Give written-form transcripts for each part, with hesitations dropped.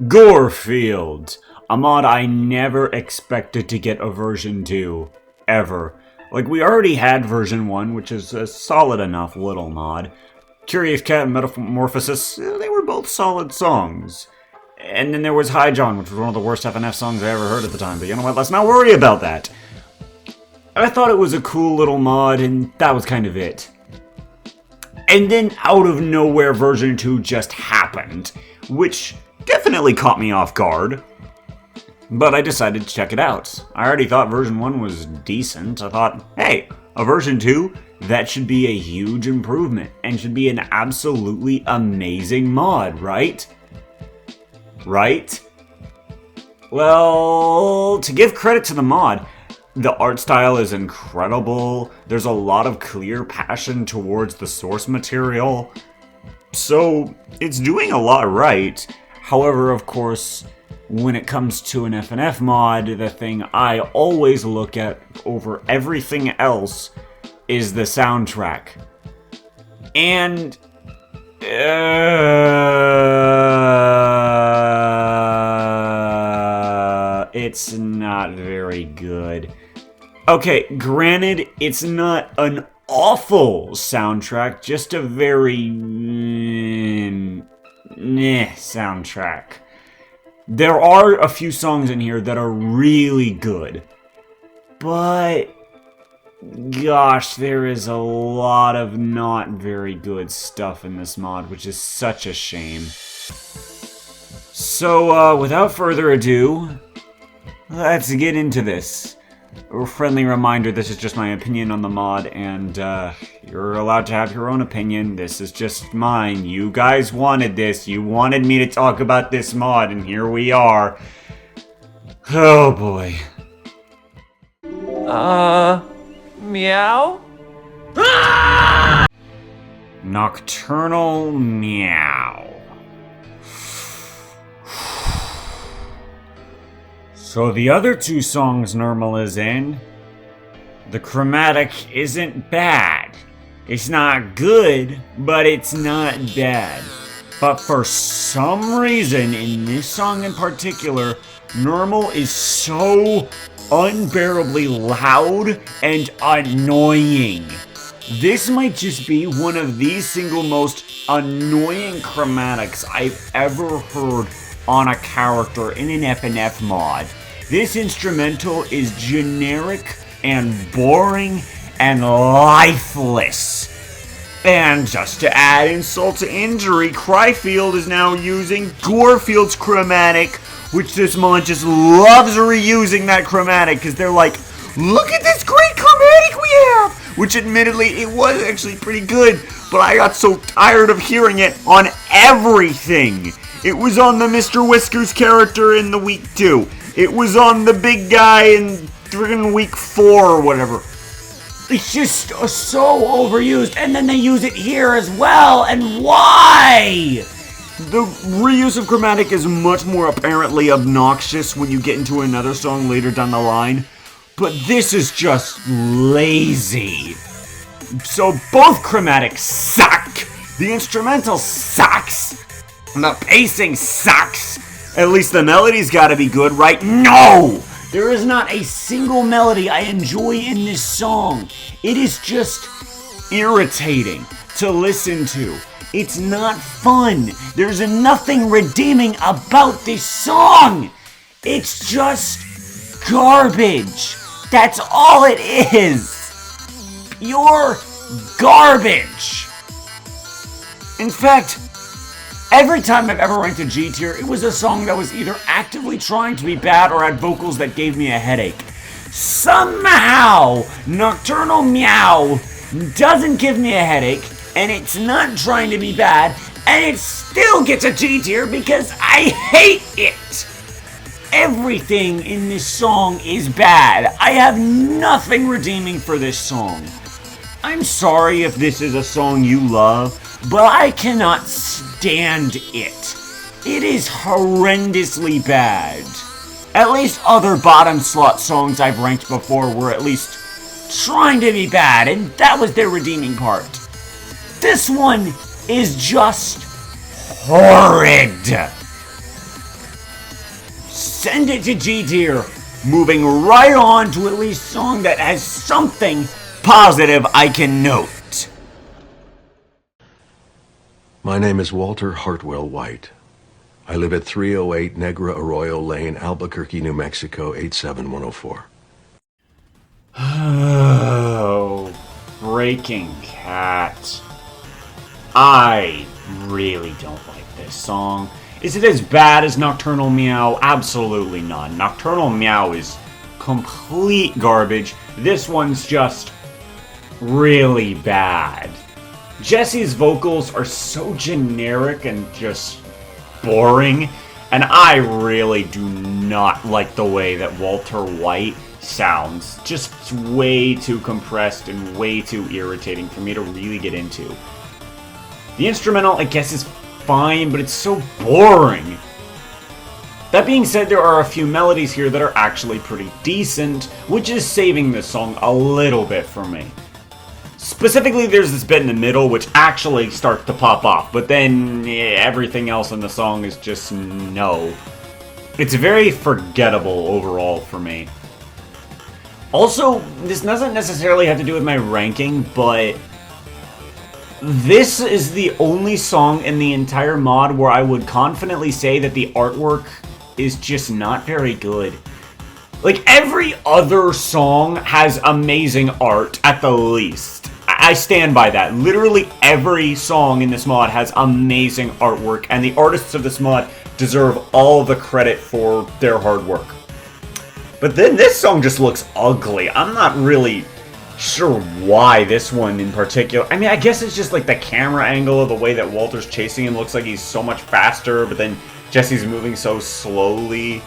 Gorefield, a mod I never expected to get a version 2, ever. Like, we already had version 1, which is a solid enough little mod. Curious Cat and Metamorphosis, they were both solid songs. And then there was High John, which was one of the worst FNF songs I ever heard at the time, but you know what, let's not worry about that. I thought it was a cool little mod, and that was kind of it. And then out of nowhere, version 2 just happened, which definitely caught me off guard. But I decided to check it out. I already thought version 1 was decent. I thought, hey, a version 2, that should be a huge improvement, and should be an absolutely amazing mod, right? Right? Well, to give credit to the mod, the art style is incredible. There's a lot of clear passion towards the source material. So, it's doing a lot right. However, of course, when it comes to an FNF mod, the thing I always look at over everything else is the soundtrack. And it's not very good. Okay, granted, it's not an awful soundtrack, just a very soundtrack. There are a few songs in here that are really good, but gosh, there is a lot of not very good stuff in this mod, which is such a shame. So, without further ado, let's get into this. A friendly reminder, this is just my opinion on the mod, and you're allowed to have your own opinion. This is just mine. You guys wanted this. You wanted me to talk about this mod, and here we are. Oh boy. Meow? Nocturnal Meow. So the other two songs Normal is in, the chromatic isn't bad. It's not good, but it's not bad. But for some reason, in this song in particular, Normal is so unbearably loud and annoying. This might just be one of the single most annoying chromatics I've ever heard on a character in an FNF mod. This instrumental is generic and boring and lifeless. And just to add insult to injury, Gorefield is now using Gorefield's chromatic, which this mod just loves reusing that chromatic because they're like, look at this great chromatic we have! Which admittedly, it was actually pretty good, but I got so tired of hearing it on everything. It was on the Mr. Whiskers character in the week 2. It was on the big guy in friggin' week 4 or whatever. It's just so overused, and then they use it here as well, and why? The reuse of chromatic is much more apparently obnoxious when you get into another song later down the line, but this is just lazy. So both chromatics suck. The instrumental sucks. The pacing sucks. At least the melody's gotta be good, right? No! There is not a single melody I enjoy in this song. It is just irritating to listen to. It's not fun. There's nothing redeeming about this song. It's just garbage. That's all it is. Pure garbage. In fact, every time I've ever ranked a G tier, it was a song that was either actively trying to be bad or had vocals that gave me a headache. Somehow, Nocturnal Meow doesn't give me a headache, and it's not trying to be bad, and it still gets a G tier because I hate it! Everything in this song is bad. I have nothing redeeming for this song. I'm sorry if this is a song you love, but I cannot stand it. It is horrendously bad. At least other bottom slot songs I've ranked before were at least trying to be bad, and that was their redeeming part. This one is just horrid. send it to G tier. Moving right on to at least a song that has something positive I can note. My name is Walter Hartwell White. I live at 308 Negra Arroyo Lane, Albuquerque, New Mexico, 87104. Oh, Breaking Cat. I really don't like this song. Is it as bad as Nocturnal Meow? Absolutely not. Nocturnal Meow is complete garbage. This one's just really bad. Jesse's vocals are so generic and just boring, and I really do not like the way that Walter White sounds. Just way too compressed and way too irritating for me to really get into. The instrumental, I guess, is fine, but it's so boring. That being said, there are a few melodies here that are actually pretty decent, which is saving this song a little bit for me. Specifically, there's this bit in the middle which actually starts to pop off, but then everything else in the song is just no. It's very forgettable overall for me. Also, this doesn't necessarily have to do with my ranking, but this is the only song in the entire mod where I would confidently say that the artwork is just not very good. Like, every other song has amazing art, at the least. I stand by that. Literally every song in this mod has amazing artwork, and the artists of this mod deserve all the credit for their hard work. But then this song just looks ugly. I'm not really sure why this one in particular. I mean, I guess it's just like the camera angle of the way that Walter's chasing him looks like he's so much faster, but then Jesse's moving so slowly.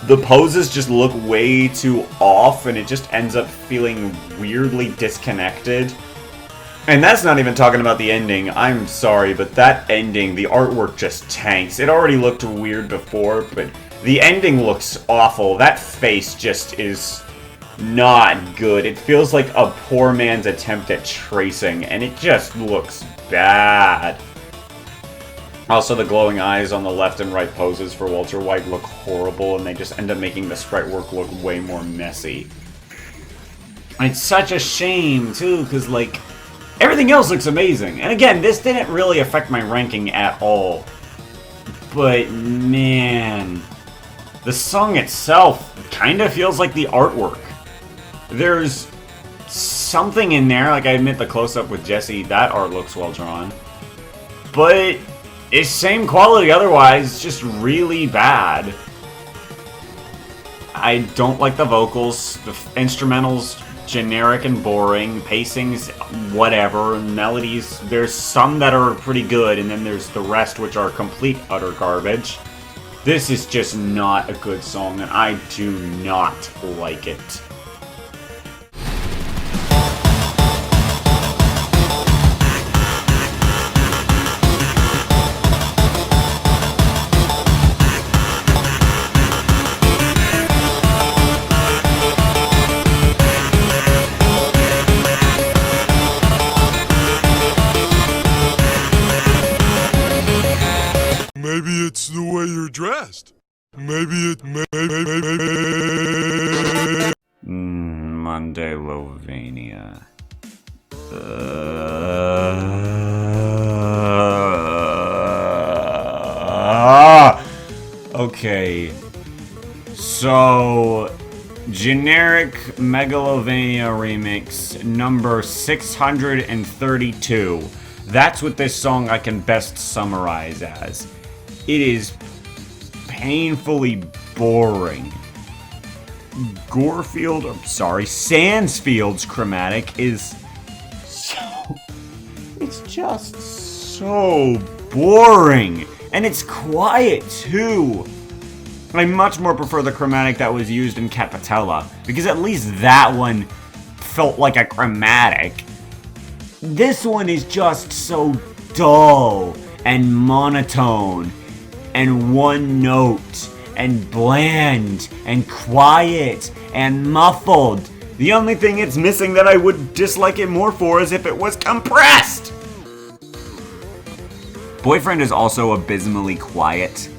The poses just look way too off, and it just ends up feeling weirdly disconnected. And that's not even talking about the ending. I'm sorry, but that ending, the artwork just tanks. It already looked weird before, but the ending looks awful. That face just is not good. It feels like a poor man's attempt at tracing, and it just looks bad. Also, the glowing eyes on the left and right poses for Walter White look horrible, and they just end up making the sprite work look way more messy. And it's such a shame, too, because, like, everything else looks amazing. And again, this didn't really affect my ranking at all. But, man, the song itself kind of feels like the artwork. There's something in there, like I admit the close-up with Jesse, that art looks well drawn. But it's same quality otherwise, just really bad. I don't like the vocals, the instrumentals generic and boring, pacing's whatever, melodies, there's some that are pretty good, and then there's the rest which are complete utter garbage. This is just not a good song, and I do not like it. Maybe it's the way you're dressed. Maybe it Monday Lovania. Okay. So, generic Megalovania remix number 632. That's what this song I can best summarize as. It is painfully boring. Sansfield's chromatic is so... It's just so boring. And it's quiet, too. I much more prefer the chromatic that was used in Capitella, because at least that one felt like a chromatic. This one is just so dull and monotone and one note and bland and quiet and muffled. The only thing it's missing that I would dislike it more for is if it was compressed. Boyfriend is also abysmally quiet.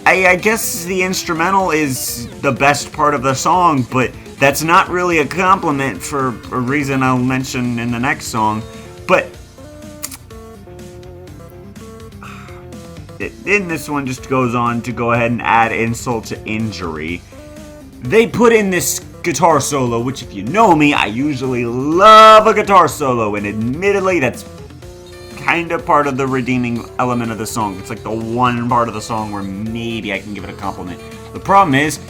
I guess the instrumental is the best part of the song, but that's not really a compliment for a reason I'll mention in the next song. But in this one just goes on to go ahead and add insult to injury. They put in this guitar solo, which if you know me, I usually love a guitar solo, and admittedly that's kind of part of the redeeming element of the song. It's like the one part of the song where maybe I can give it a compliment. The problem is,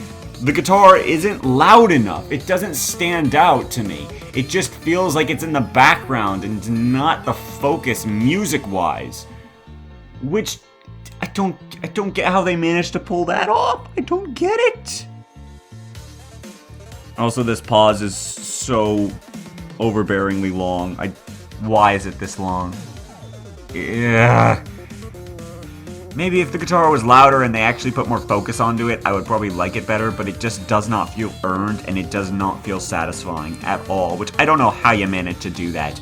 the guitar isn't loud enough. It doesn't stand out to me. It just feels like it's in the background and it's not the focus music-wise. Which, I don't get how they managed to pull that off. I don't get it. Also, this pause is so overbearingly long. Why is it this long? Yeah. Maybe if the guitar was louder and they actually put more focus onto it, I would probably like it better, but it just does not feel earned and it does not feel satisfying at all, which I don't know how you managed to do that.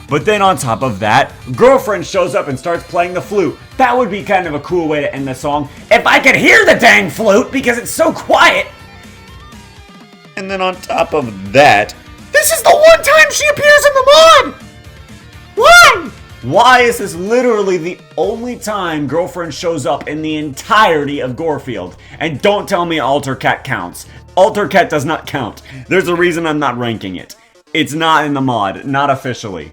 But then on top of that, Girlfriend shows up and starts playing the flute. That would be kind of a cool way to end the song, if I could hear the dang flute because it's so quiet. And then on top of that, this is the one time she appears in the mod! Why? Why is this literally the only time Girlfriend shows up in the entirety of Gorefield? And don't tell me Alter Cat counts. Alter Cat does not count. There's a reason I'm not ranking it. It's not in the mod, not officially.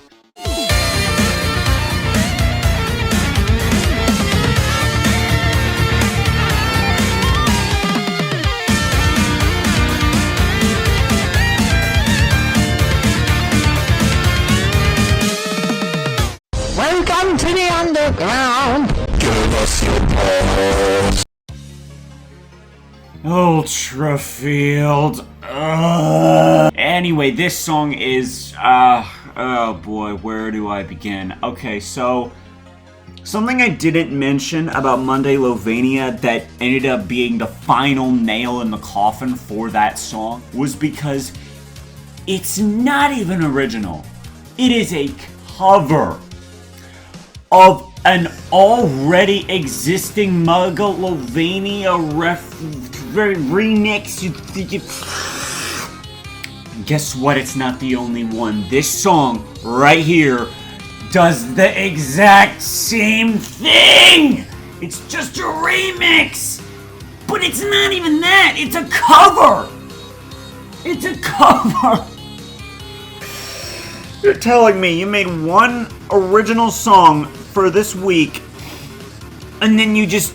Welcome to the underground. Give us your balls. Ultrafield. Anyway, this song is, oh boy, where do I begin? Okay, so, something I didn't mention about Monday Lovania that ended up being the final nail in the coffin for that song was because it's not even original. It is a cover of an already existing Megalovania remix. Guess what? It's not the only one. This song right here does the exact same thing. It's just a remix, but it's not even that. It's a cover. It's a cover. You're telling me you made one original song for this week, and then you just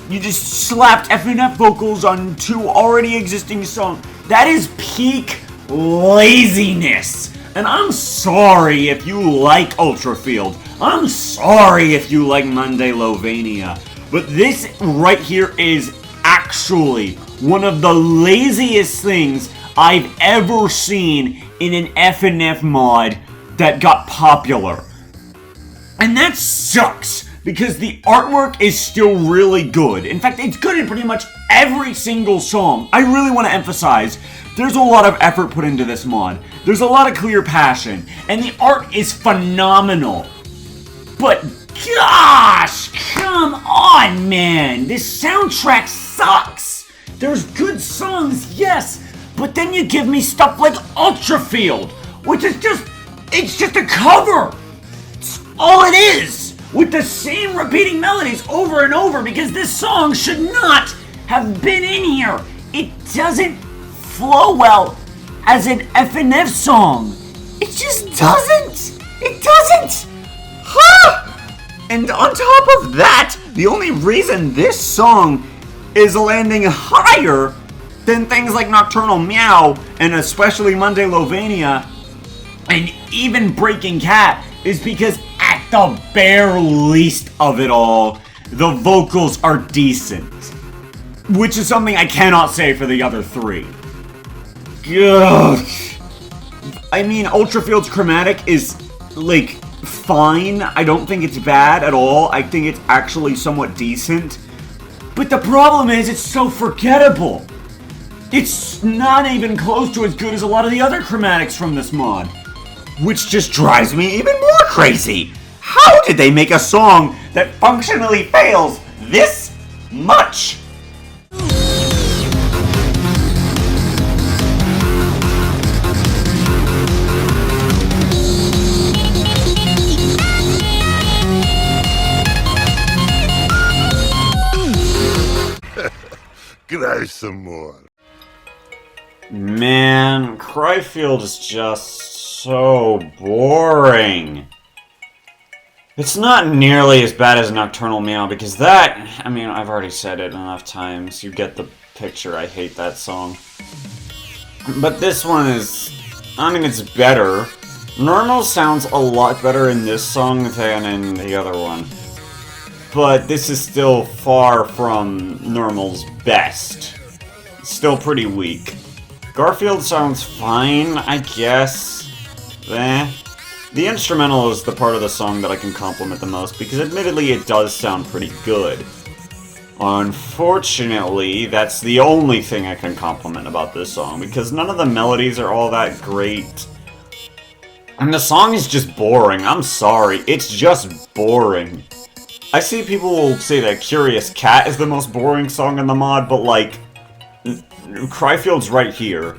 slapped FNF vocals on two already existing songs? That is peak laziness. And I'm sorry if you like Ultrafield. I'm sorry if you like Monday Lovania. But this right here is actually one of the laziest things I've ever seen in an FNF mod that got popular. And that sucks, because the artwork is still really good. In fact, it's good in pretty much every single song. I really want to emphasize, there's a lot of effort put into this mod. There's a lot of clear passion, and the art is phenomenal. But gosh, come on, man. This soundtrack sucks. There's good songs, yes, but then you give me stuff like Ultrafield, which is it's just a cover. It's all it is, with the same repeating melodies over and over, because this song should not have been in here. It doesn't flow well as an FNF song. It just doesn't. It doesn't. Huh? And on top of that, the only reason this song is landing higher than things like Nocturnal Meow, and especially Monday Lovania, and even Breaking Cat, is because at the bare least of it all, the vocals are decent. Which is something I cannot say for the other three. Ugh. I mean, Ultrafield's chromatic is, like, fine. I don't think it's bad at all. I think it's actually somewhat decent. But the problem is, it's so forgettable. It's not even close to as good as a lot of the other chromatics from this mod. Which just drives me even more crazy. How did they make a song that functionally fails this much? Can I have some more? Man, Gorefield is just so boring. It's not nearly as bad as Nocturnal Meow, because that, I mean, I've already said it enough times. You get the picture. I hate that song. But this one is, I mean, it's better. Normal sounds a lot better in this song than in the other one. But this is still far from Normal's best. It's still pretty weak. Gorefield sounds fine, I guess. The instrumental is the part of the song that I can compliment the most, because admittedly it does sound pretty good. Unfortunately, that's the only thing I can compliment about this song, because none of the melodies are all that great. And the song is just boring. I'm sorry, it's just boring. I see people say that Curious Cat is the most boring song in the mod, but like, Gorefield's right here.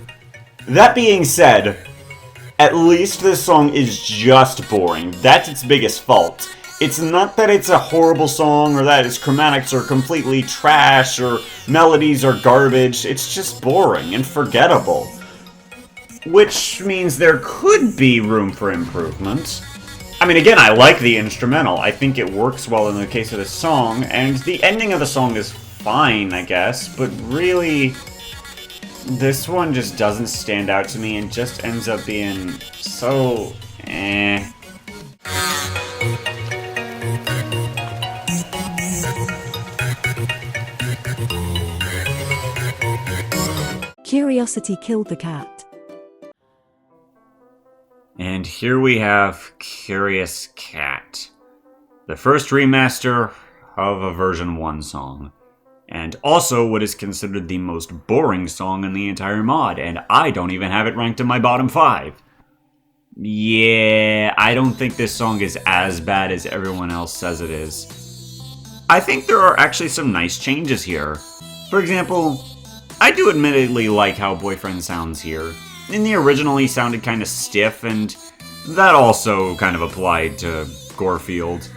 That being said, at least this song is just boring. That's its biggest fault. It's not that it's a horrible song, or that its chromatics are completely trash, or melodies are garbage. It's just boring and forgettable. Which means there could be room for improvement. I mean, again, I like the instrumental. I think it works well in the case of this song, and the ending of the song is fine, I guess, but really, this one just doesn't stand out to me and just ends up being so eh. Curiosity killed the cat. And here we have Curious Cat, the first remaster of a version 1 song, and also what is considered the most boring song in the entire mod, and I don't even have it ranked in my bottom 5. Yeah, I don't think this song is as bad as everyone else says it is. I think there are actually some nice changes here. For example, I do admittedly like how Boyfriend sounds here. In the original, he sounded kind of stiff, and that also kind of applied to Gorefield.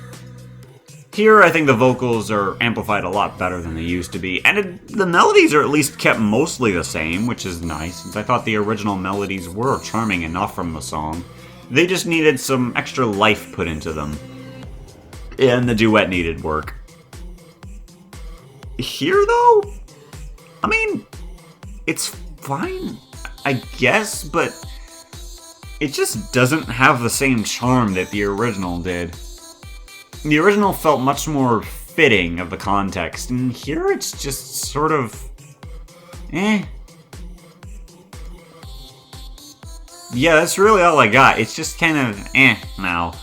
Here, I think the vocals are amplified a lot better than they used to be, and the melodies are at least kept mostly the same, which is nice, since I thought the original melodies were charming enough from the song. They just needed some extra life put into them, and the duet needed work. Here, though, I mean, it's fine, I guess, but it just doesn't have the same charm that the original did. The original felt much more fitting of the context, and here it's just sort of eh. Yeah, that's really all I got. It's just kind of eh now.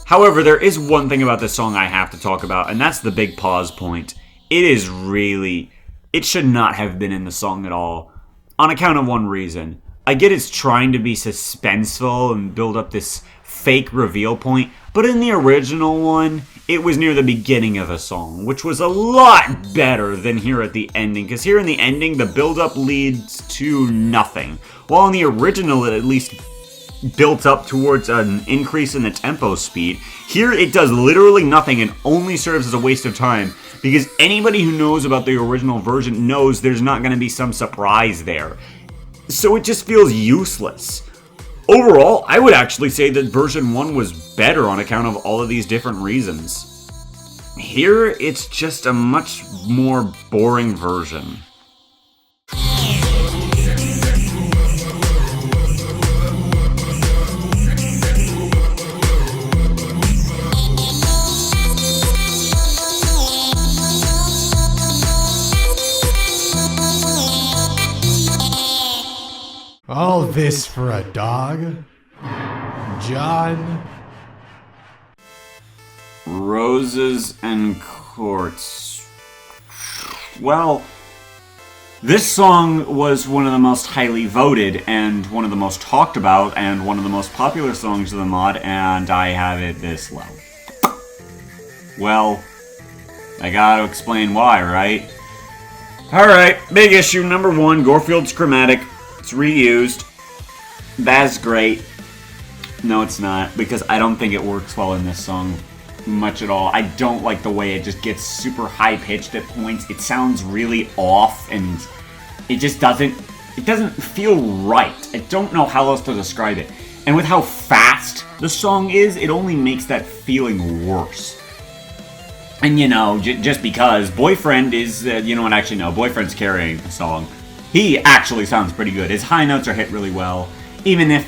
However, there is one thing about this song I have to talk about, and that's the big pause point. It should not have been in the song at all. On account of one reason. I get it's trying to be suspenseful and build up this fake reveal point, but in the original one, it was near the beginning of the song, which was a lot better than here at the ending, because here in the ending, the build-up leads to nothing, while in the original it at least built up towards an increase in the tempo speed. Here it does literally nothing and only serves as a waste of time, because anybody who knows about the original version knows there's not going to be some surprise there. So it just feels useless. Overall, I would actually say that version 1 was better on account of all of these different reasons. Here, it's just a much more boring version. All this for a dog? John? Roses and Courts. Well, this song was one of the most highly voted and one of the most talked about and one of the most popular songs of the mod, and I have it this low. Well, I gotta explain why, right? Alright, big issue number 1, Gorefield's chromatic. It's reused. That's great. No, it's not, because I don't think it works well in this song. much at all. I don't like the way it just gets super high-pitched at points. It sounds really off, and it just doesn't feel right. I don't know how else to describe it. And with how fast the song is, it only makes that feeling worse. And you know, just because Boyfriend is, you know what, actually no, Boyfriend's carrying the song. He actually sounds pretty good. His high notes are hit really well, even if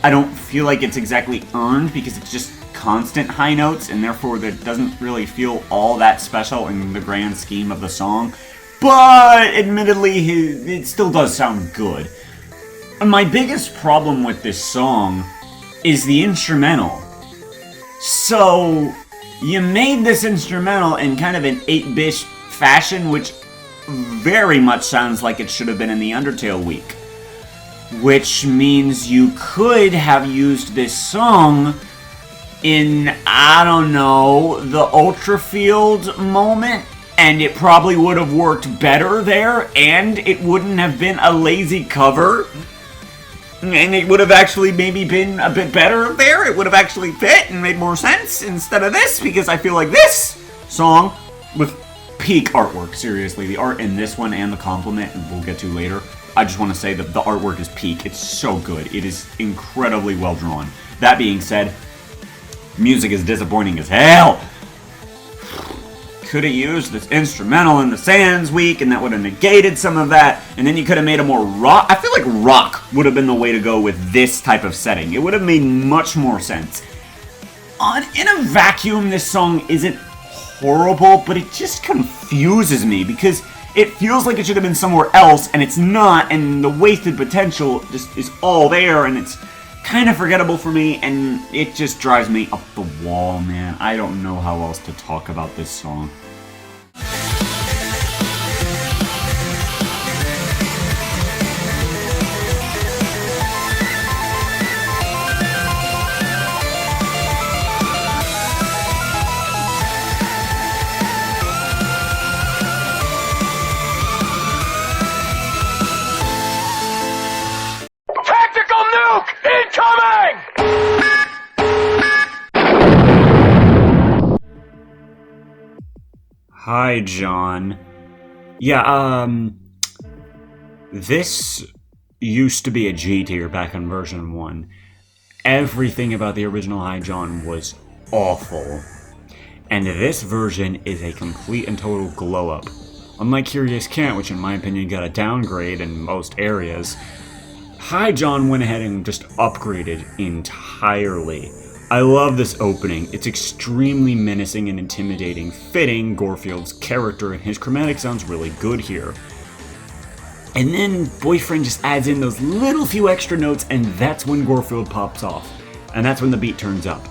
I don't feel like it's exactly earned, because it's just constant high notes, and therefore that doesn't really feel all that special in the grand scheme of the song. But admittedly, it still does sound good. My biggest problem with this song is the instrumental. So, you made this instrumental in kind of an 8-bit fashion, which very much sounds like it should have been in the Undertale week. Which means you could have used this song in, I don't know, the Ultrafield moment, and it probably would have worked better there, and it wouldn't have been a lazy cover, and it would have actually maybe been a bit better there. It would have actually fit and made more sense instead of this, because I feel like this song, with peak artwork, seriously, the art in this one and the compliment, and we'll get to later, I just want to say that the artwork is peak. It's so good. It is incredibly well drawn. That being said, music is disappointing as hell. Could have used this instrumental in the Sans week, and that would have negated some of that, and then you could have made a more rock. I feel like rock would have been the way to go with this type of setting. It would have made much more sense. In a vacuum, this song isn't horrible, but it just confuses me, because it feels like it should have been somewhere else, and it's not, and the wasted potential just is all there, and it's kind of forgettable for me, and it just drives me up the wall, man. I don't know how else to talk about this song. Tactical nuke incoming! Hi, John. Yeah, this used to be a G tier back on version 1. Everything about the original Hi John was awful. And this version is a complete and total glow-up. Unlike Curious Cat, which in my opinion got a downgrade in most areas, Hi John went ahead and just upgraded entirely. I love this opening. It's extremely menacing and intimidating, fitting Gorefield's character, and his chromatic sounds really good here. And then Boyfriend just adds in those little few extra notes, and that's when Gorefield pops off. And that's when the beat turns up.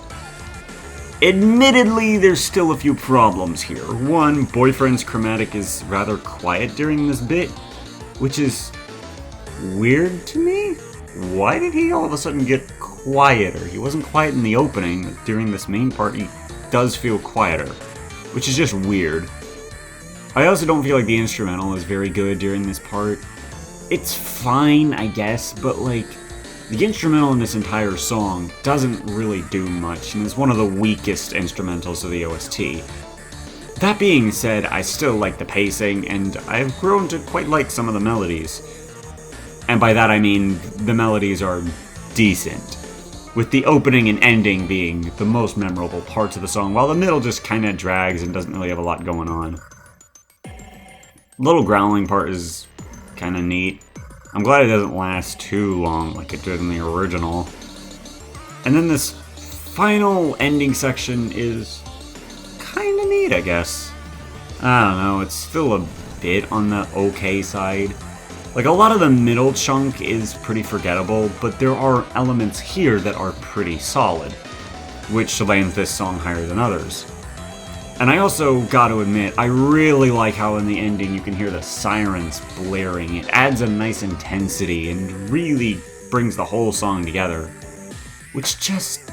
Admittedly, there's still a few problems here. One, Boyfriend's chromatic is rather quiet during this bit, which is weird to me. Why did he all of a sudden get quieter? He wasn't quiet in the opening, but during this main part he does feel quieter, which is just weird. I also don't feel like the instrumental is very good during this part. It's fine, I guess, but like, the instrumental in this entire song doesn't really do much, and is one of the weakest instrumentals of the OST. That being said, I still like the pacing, and I've grown to quite like some of the melodies. And by that I mean, the melodies are decent, with the opening and ending being the most memorable parts of the song, while the middle just kinda drags and doesn't really have a lot going on. The little growling part is kinda neat. I'm glad it doesn't last too long like it did in the original. And then this final ending section is kinda neat, I guess. I don't know, it's still a bit on the okay side. Like, a lot of the middle chunk is pretty forgettable, but there are elements here that are pretty solid, which lands this song higher than others. And I also gotta admit, I really like how in the ending you can hear the sirens blaring. It adds a nice intensity and really brings the whole song together, which just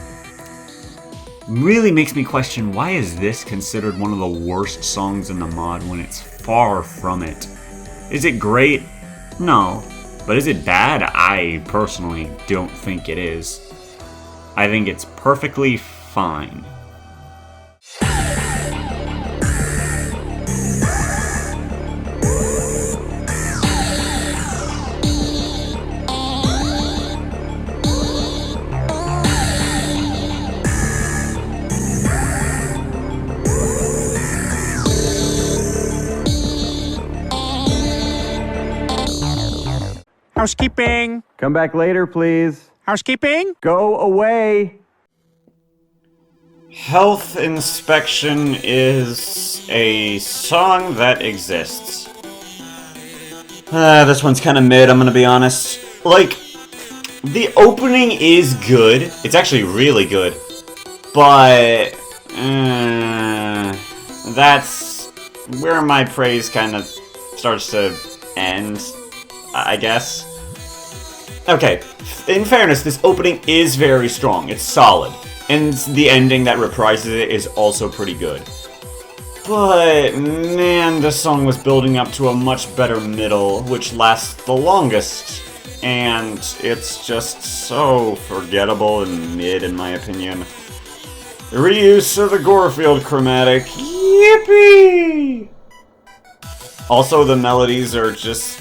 really makes me question, why is this considered one of the worst songs in the mod when it's far from it? Is it great? No. But is it bad? I personally don't think it is. I think it's perfectly fine. Housekeeping. Come back later, please. Housekeeping. Go away. Health Inspection is a song that exists. This one's kind of mid, I'm gonna be honest. Like, the opening is good. It's actually really good. But, that's where my praise kind of starts to end, I guess. Okay, in fairness, this opening is very strong. It's solid. And the ending that reprises it is also pretty good. But, man, this song was building up to a much better middle, which lasts the longest. And it's just so forgettable and mid, in my opinion. The reuse of the Gorefield chromatic. Yippee! Also, the melodies are just...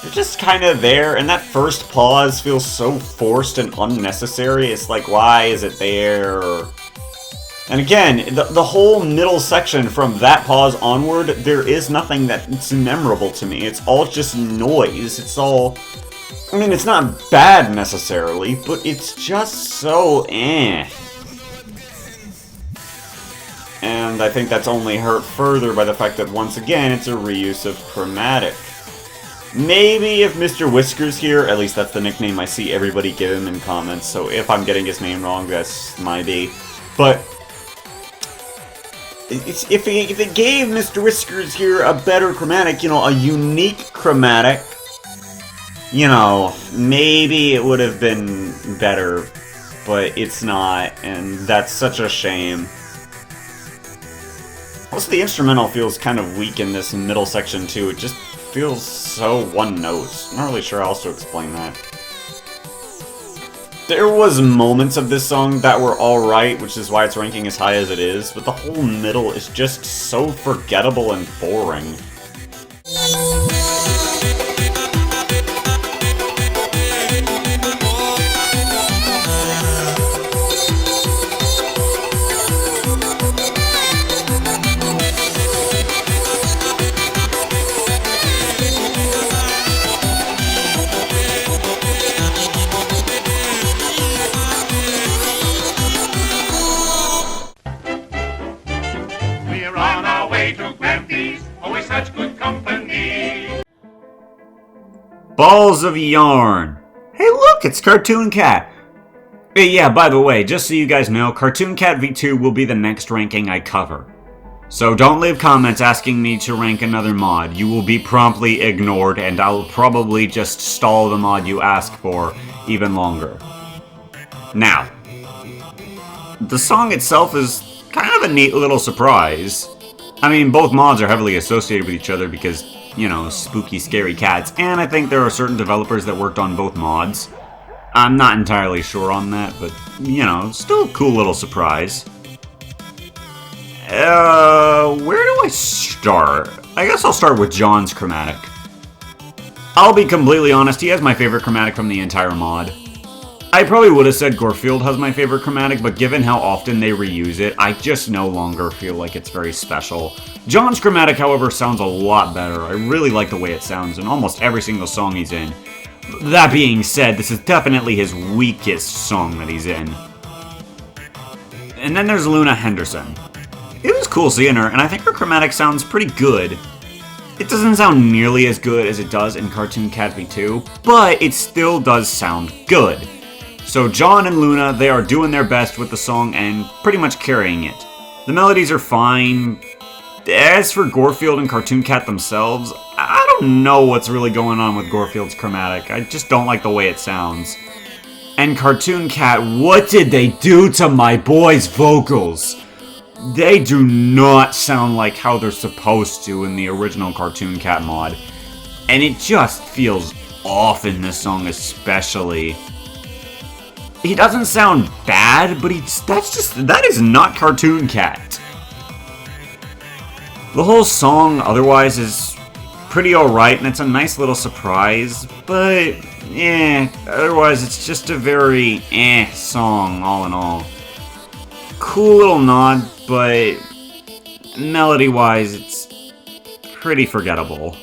they're just kind of there, and that first pause feels so forced and unnecessary. It's like, why is it there? And again, the whole middle section from that pause onward, there is nothing that's memorable to me. It's all just noise. It's all... I mean, it's not bad necessarily, but it's just so eh. And I think that's only hurt further by the fact that, once again, it's a reuse of chromatic. Maybe if Mr. Whiskers here, at least that's the nickname I see everybody give him in comments, so if I'm getting his name wrong, that's my B. But if it gave Mr. Whiskers here a better chromatic, you know, a unique chromatic, you know, maybe it would have been better, but it's not, and that's such a shame. Also, the instrumental feels kind of weak in this middle section too. It just feels so one note. I'm not really sure how else to explain that. There was moments of this song that were alright, which is why it's ranking as high as it is, but the whole middle is just so forgettable and boring. We're on our way to Grampy's, always such good company. Balls of yarn. Hey look, it's Cartoon Cat. Hey, yeah, by the way, just so you guys know, Cartoon Cat V2 will be the next ranking I cover. So don't leave comments asking me to rank another mod. You will be promptly ignored, and I'll probably just stall the mod you ask for even longer. Now, the song itself is kind of a neat little surprise. I mean, both mods are heavily associated with each other because, you know, spooky, scary cats, and I think there are certain developers that worked on both mods. I'm not entirely sure on that, but, you know, still a cool little surprise. Where do I start? I guess I'll start with John's chromatic. I'll be completely honest, he has my favorite chromatic from the entire mod. I probably would have said Gorefield has my favorite chromatic, but given how often they reuse it, I just no longer feel like it's very special. John's chromatic, however, sounds a lot better. I really like the way it sounds in almost every single song he's in. That being said, this is definitely his weakest song that he's in. And then there's Luna Henderson. It was cool seeing her, and I think her chromatic sounds pretty good. It doesn't sound nearly as good as it does in Cartoon Cat V2, but it still does sound good. So John and Luna, they are doing their best with the song and pretty much carrying it. The melodies are fine. As for Gorefield and Cartoon Cat themselves, I don't know what's really going on with Gorefield's chromatic. I just don't like the way it sounds. And Cartoon Cat, what did they do to my boy's vocals? They do not sound like how they're supposed to in the original Cartoon Cat mod. And it just feels off in this song especially. He doesn't sound bad, but that is not Cartoon Cat. The whole song otherwise is pretty alright, and it's a nice little surprise, but otherwise it's just a very song all in all. Cool little nod, but melody-wise it's pretty forgettable.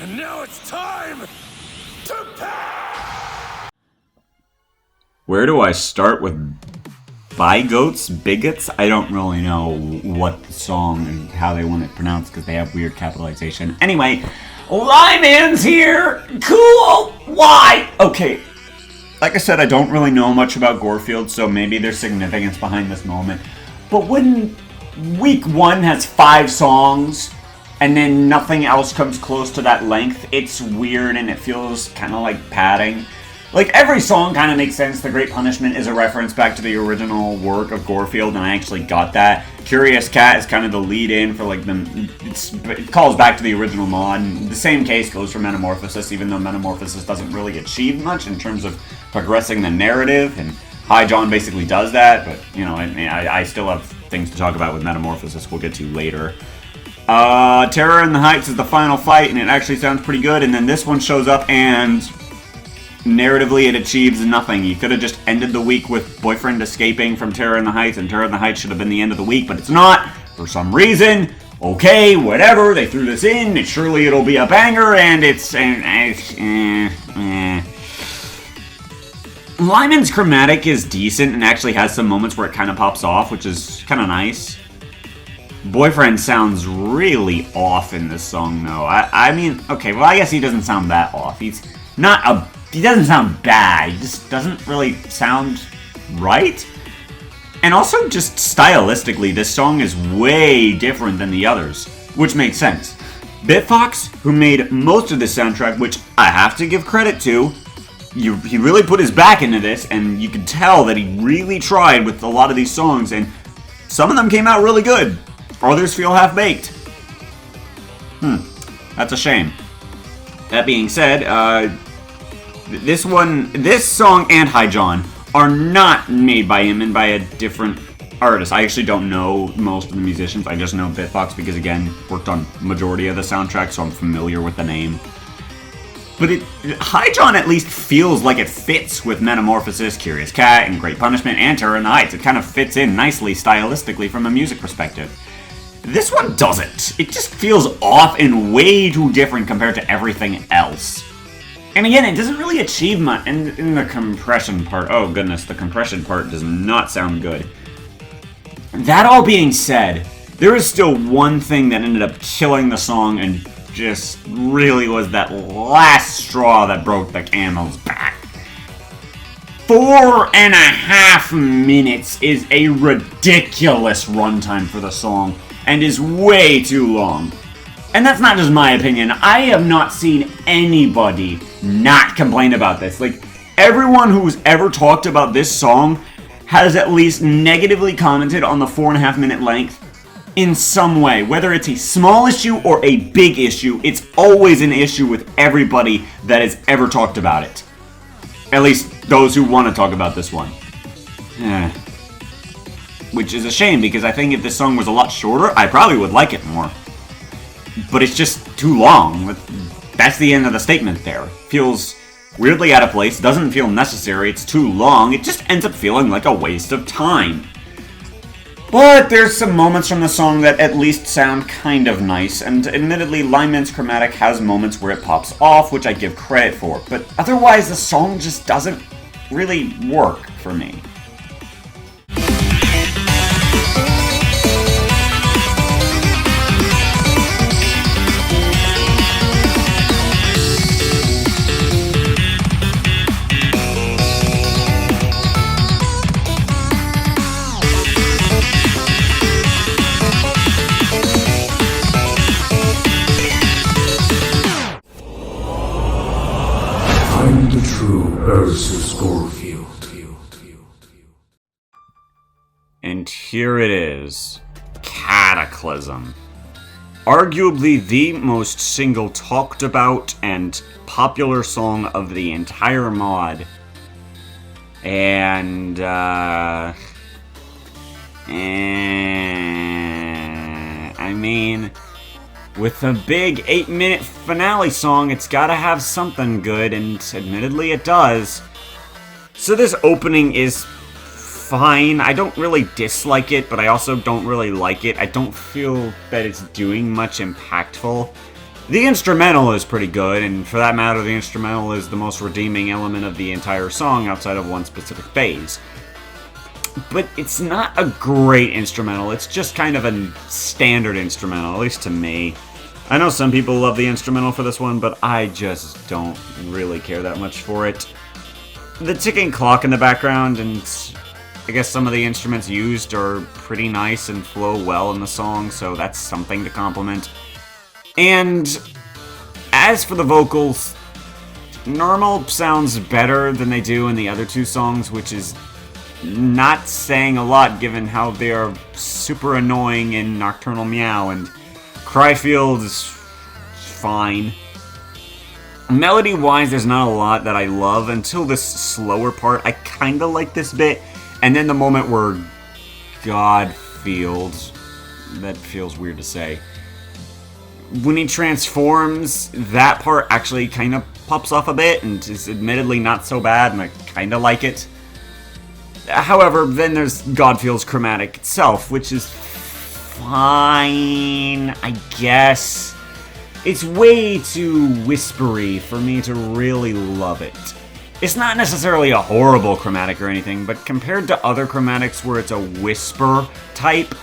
And now it's time to pay! Where do I start with bigotes? Bigots? I don't really know what the song and how they want it pronounced because they have weird capitalization. Anyway, Lyman's here! Cool! Why? Okay, like I said, I don't really know much about Gorefield, so maybe there's significance behind this moment. But when week 1 has 5 songs, and then nothing else comes close to that length, it's weird and it feels kind of like padding. Like, every song kind of makes sense. The Great Punishment is a reference back to the original work of Gorefield, and I actually got that. Curious Cat is kind of the lead-in for, like, it calls back to the original mod. And the same case goes for Metamorphosis, even though Metamorphosis doesn't really achieve much in terms of progressing the narrative, and Hi John basically does that, but, you know, I still have things to talk about with Metamorphosis we'll get to later. Terror in the Heights is the final fight, and it actually sounds pretty good, and then this one shows up, and narratively, it achieves nothing. You could have just ended the week with Boyfriend escaping from Terror in the Heights, and Terror in the Heights should have been the end of the week, but it's not, for some reason. Okay, whatever, they threw this in, and surely it'll be a banger, and it's... Lyman's chromatic is decent, and actually has some moments where it kind of pops off, which is kind of nice. Boyfriend sounds really off in this song, though. I mean, okay, well, I guess he doesn't sound that off. He doesn't sound bad, he just doesn't really sound right. And also, just stylistically, this song is way different than the others, which makes sense. Bitfox, who made most of this soundtrack, which I have to give credit to, he really put his back into this, and you can tell that he really tried with a lot of these songs, and some of them came out really good. Others feel half-baked. That's a shame. That being said, this song and Hi John are not made by him and by a different artist. I actually don't know most of the musicians. I just know Bitfox because, again, worked on majority of the soundtrack, so I'm familiar with the name. But Hi John at least feels like it fits with Metamorphosis, Curious Cat, and Great Punishment, and Terror in the Heights. It kind of fits in nicely stylistically from a music perspective. This one doesn't. It just feels off and way too different compared to everything else. And again, it doesn't really achieve much in the compression part. Oh goodness, the compression part does not sound good. That all being said, there is still one thing that ended up killing the song and just really was that last straw that broke the camel's back. 4.5 minutes is a ridiculous runtime for the song and is way too long. And that's not just my opinion. I have not seen anybody not complain about this. Like, everyone who's ever talked about this song has at least negatively commented on the 4.5 minute length in some way. Whether it's a small issue or a big issue, it's always an issue with everybody that has ever talked about it. At least those who want to talk about this one. Which is a shame, because I think if this song was a lot shorter, I probably would like it more. But it's just too long. That's the end of the statement there. Feels weirdly out of place, doesn't feel necessary, it's too long, it just ends up feeling like a waste of time. But there's some moments from the song that at least sound kind of nice, and admittedly, Lyman's chromatic has moments where it pops off, which I give credit for, but otherwise the song just doesn't really work for me. Find the true Ursus Gorefield. And here it is. Cataclysm. Arguably the most single talked about and popular song of the entire mod. And, I mean, with a big 8-minute finale song, it's gotta have something good, and admittedly it does. So this opening is fine. I don't really dislike it, but I also don't really like it. I don't feel that it's doing much impactful. The instrumental is pretty good, and for that matter, the instrumental is the most redeeming element of the entire song outside of one specific phase. But it's not a great instrumental, it's just kind of a standard instrumental, at least to me. I know some people love the instrumental for this one, but I just don't really care that much for it. The ticking clock in the background and I guess some of the instruments used are pretty nice and flow well in the song, so that's something to compliment. And as for the vocals, Normal sounds better than they do in the other two songs, which is not saying a lot given how they are super annoying in Nocturnal Meow, and Cryfield is fine. Melody-wise, there's not a lot that I love until this slower part. I kinda like this bit, and then the moment where Gorefield, that feels weird to say, when he transforms, that part actually kind of pops off a bit, and is admittedly not so bad, and I kinda like it. However, then there's Godefield's chromatic itself, which is fine, I guess. It's way too whispery for me to really love it. It's not necessarily a horrible chromatic or anything, but compared to other chromatics where it's a whisper type,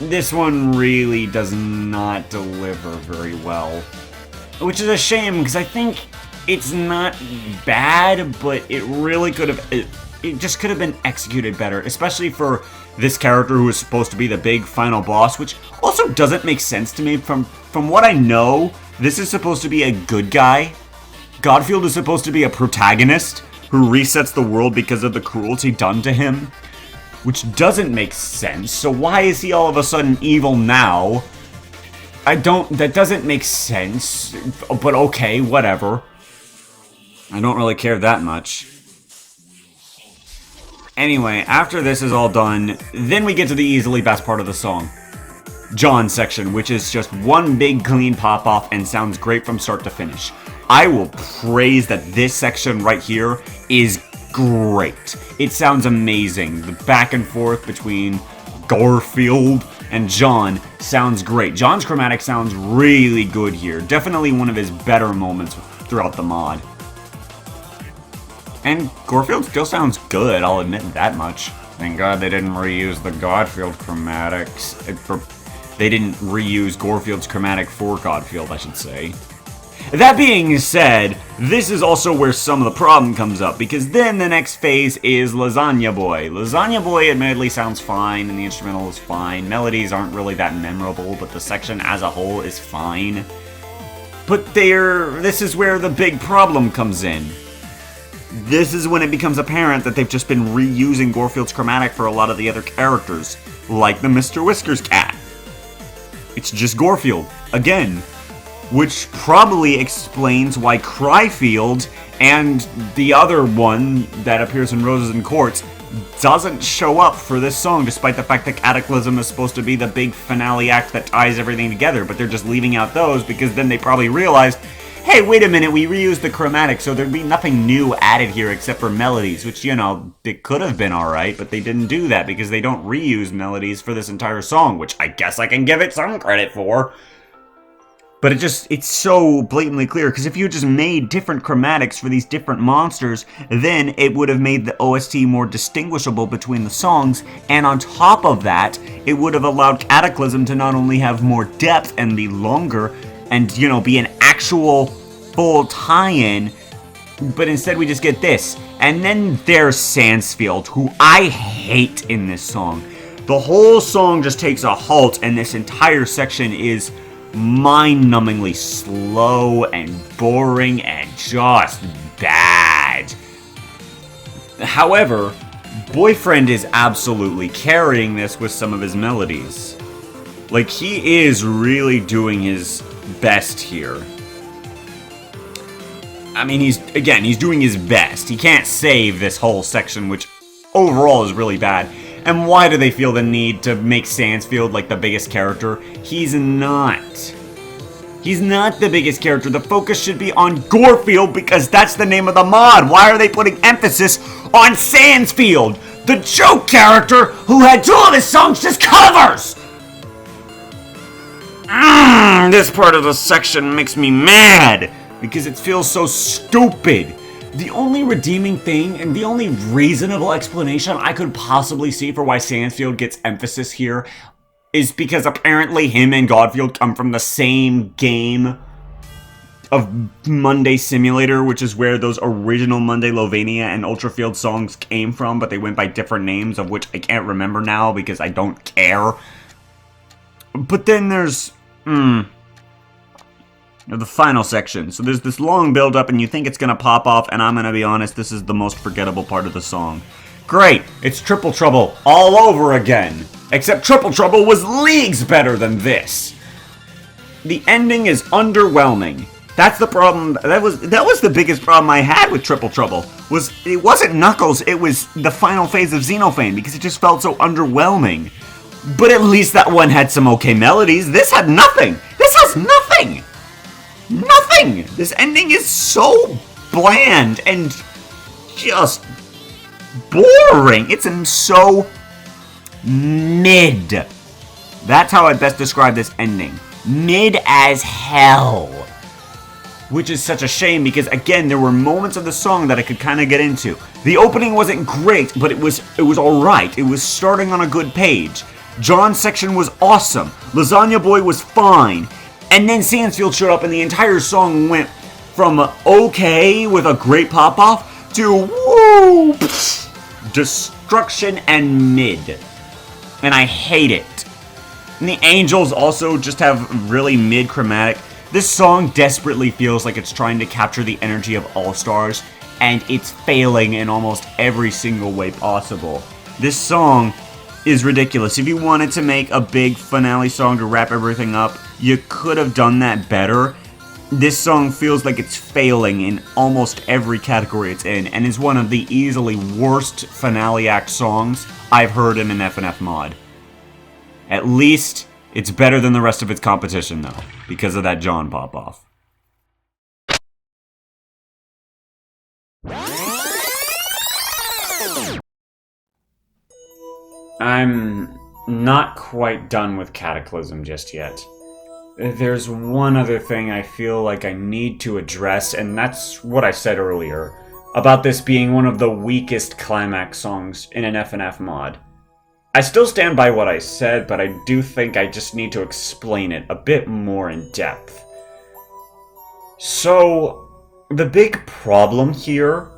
this one really does not deliver very well. Which is a shame, because I think it's not bad, but it really could have... It just could have been executed better, especially for this character who is supposed to be the big final boss, which also doesn't make sense to me. From what I know, this is supposed to be a good guy. Gorefield is supposed to be a protagonist who resets the world because of the cruelty done to him, which doesn't make sense. So why is he all of a sudden evil now? That doesn't make sense, but okay, whatever. I don't really care that much. Anyway, after this is all done, then we get to the easily best part of the song. John section, which is just one big clean pop-off and sounds great from start to finish. I will praise that this section right here is great. It sounds amazing. The back and forth between Gorefield and John sounds great. John's chromatic sounds really good here. Definitely one of his better moments throughout the mod. And Gorefield still sounds good, I'll admit that much. Thank God they didn't reuse the Gorefield chromatics. They didn't reuse Gorefield's chromatic for Gorefield, I should say. That being said, this is also where some of the problem comes up, because then the next phase is Lasagna Boy. Lasagna Boy admittedly sounds fine, and the instrumental is fine. Melodies aren't really that memorable, but the section as a whole is fine. But this is where the big problem comes in. This is when it becomes apparent that they've just been reusing Gorefield's chromatic for a lot of the other characters, like the Mr. Whiskers cat. It's just Gorefield, again, which probably explains why Cryfield and the other one that appears in Roses and Quartz doesn't show up for this song, despite the fact that Cataclysm is supposed to be the big finale act that ties everything together, but they're just leaving out those because then they probably realized, hey, wait a minute, we reused the chromatic, so there'd be nothing new added here except for melodies, which, you know, it could have been alright, but they didn't do that because they don't reuse melodies for this entire song, which I guess I can give it some credit for. But it's so blatantly clear, because if you just made different chromatics for these different monsters, then it would have made the OST more distinguishable between the songs, and on top of that, it would have allowed Cataclysm to not only have more depth and be longer, and, you know, be an actual full tie-in, but instead we just get this. And then there's Sansfield, who I hate in this song. The whole song just takes a halt, and this entire section is mind-numbingly slow and boring and just bad. However, Boyfriend is absolutely carrying this with some of his melodies. Like, he is really doing his best here. I mean, he's doing his best. He can't save this whole section, which overall is really bad. And why do they feel the need to make Sansfield like the biggest character? He's not. He's not the biggest character. The focus should be on Gorefield because that's the name of the mod. Why are they putting emphasis on Sansfield, the joke character who had two of his songs just covers? This part of the section makes me mad because it feels so stupid. The only redeeming thing and the only reasonable explanation I could possibly see for why Sansfield gets emphasis here is because apparently him and Gorefield come from the same game of Monday Simulator, which is where those original Monday Lovania and Ultrafield songs came from, but they went by different names, of which I can't remember now because I don't care. But then there's the final section. So there's this long build up and you think it's gonna pop off, and I'm gonna be honest, this is the most forgettable part of the song. Great, it's Triple Trouble all over again. Except Triple Trouble was leagues better than this. The ending is underwhelming. That's the problem. That was the biggest problem I had with Triple Trouble. It wasn't Knuckles, it was the final phase of Xenophane, because it just felt so underwhelming. But at least that one had some okay melodies. This had nothing. This has nothing. Nothing! This ending is so bland and just boring. It's so mid. That's how I'd best describe this ending. Mid as hell. Which is such a shame because, again, there were moments of the song that I could kind of get into. The opening wasn't great, but it was alright. It was starting on a good page. John's section was awesome. Lasagna Boy was fine. And then Sansfield showed up and the entire song went from okay with a great pop-off to woo, destruction and mid. And I hate it. And the Angels also just have really mid-chromatic. This song desperately feels like it's trying to capture the energy of All-Stars, and it's failing in almost every single way possible. This song is ridiculous. If you wanted to make a big finale song to wrap everything up, you could have done that better. This song feels like it's failing in almost every category it's in, and is one of the easily worst finale act songs I've heard in an FNF mod. At least, it's better than the rest of its competition, though, because of that John pop-off. I'm not quite done with Cataclysm just yet. There's one other thing I feel like I need to address, and that's what I said earlier, about this being one of the weakest climax songs in an FNF mod. I still stand by what I said, but I do think I just need to explain it a bit more in depth. So, the big problem here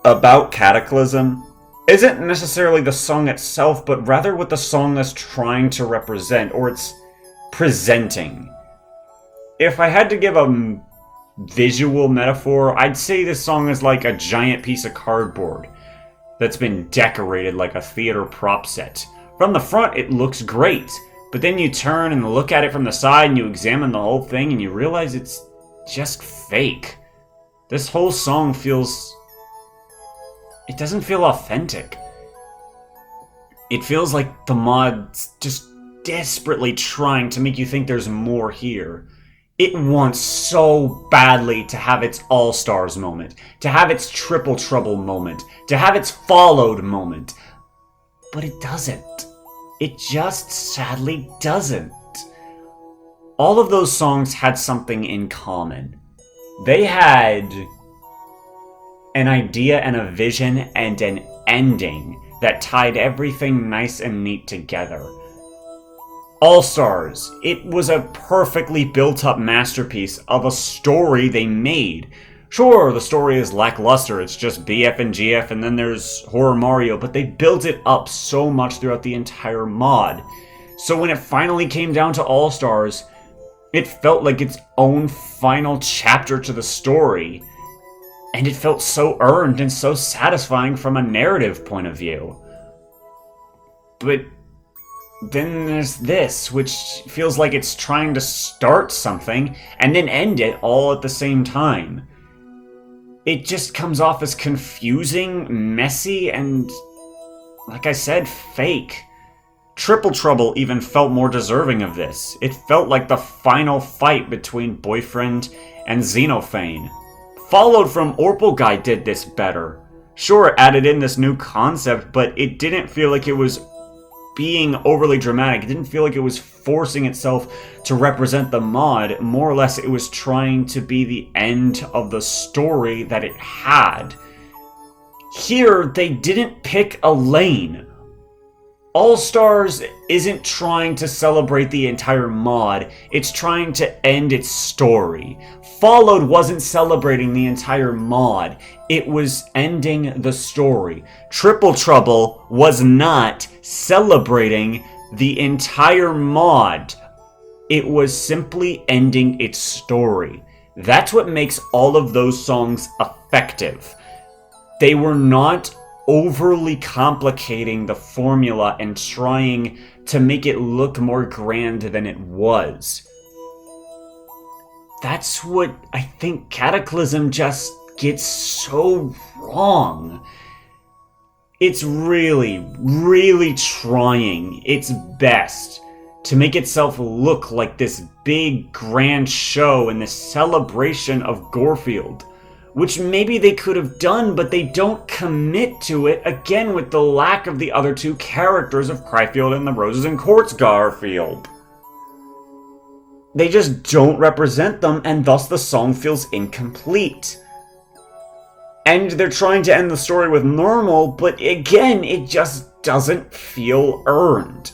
about Cataclysm isn't necessarily the song itself, but rather what the song is trying to represent, or it's presenting. If I had to give a visual metaphor, I'd say this song is like a giant piece of cardboard that's been decorated like a theater prop set. From the front, it looks great, but then you turn and look at it from the side and you examine the whole thing and you realize it's just fake. This whole song feels... it doesn't feel authentic. It feels like the mod's just desperately trying to make you think there's more here. It wants so badly to have its All-Stars moment, to have its Triple Trouble moment, to have its Followed moment. But it doesn't. It just sadly doesn't. All of those songs had something in common. They had an idea and a vision and an ending that tied everything nice and neat together. All-Stars, it was a perfectly built-up masterpiece of a story they made. Sure, the story is lackluster, it's just BF and GF and then there's Horror Mario, but they built it up so much throughout the entire mod. So when it finally came down to All-Stars, it felt like its own final chapter to the story. And it felt so earned and so satisfying from a narrative point of view. But then there's this, which feels like it's trying to start something and then end it all at the same time. It just comes off as confusing, messy, and, like I said, fake. Triple Trouble even felt more deserving of this. It felt like the final fight between Boyfriend and Xenophane. Followed from Orpal Guy did this better. Sure, it added in this new concept, but it didn't feel like it was being overly dramatic. It didn't feel like it was forcing itself to represent the mod. More or less, it was trying to be the end of the story that it had. Here, they didn't pick a lane. All Stars isn't trying to celebrate the entire mod, it's trying to end its story. Followed wasn't celebrating the entire mod, it was ending the story. Triple Trouble was not celebrating the entire mod, it was simply ending its story. That's what makes all of those songs effective. They were not overly complicating the formula and trying to make it look more grand than it was. That's what I think Cataclysm just gets so wrong. It's really, really trying its best to make itself look like this big, grand show and this celebration of Gorefield, which maybe they could have done, but they don't commit to it, again with the lack of the other two characters of Cryfield and the Roses and Quartz Gorefield. They just don't represent them, and thus the song feels incomplete. And they're trying to end the story with normal, but again, it just doesn't feel earned.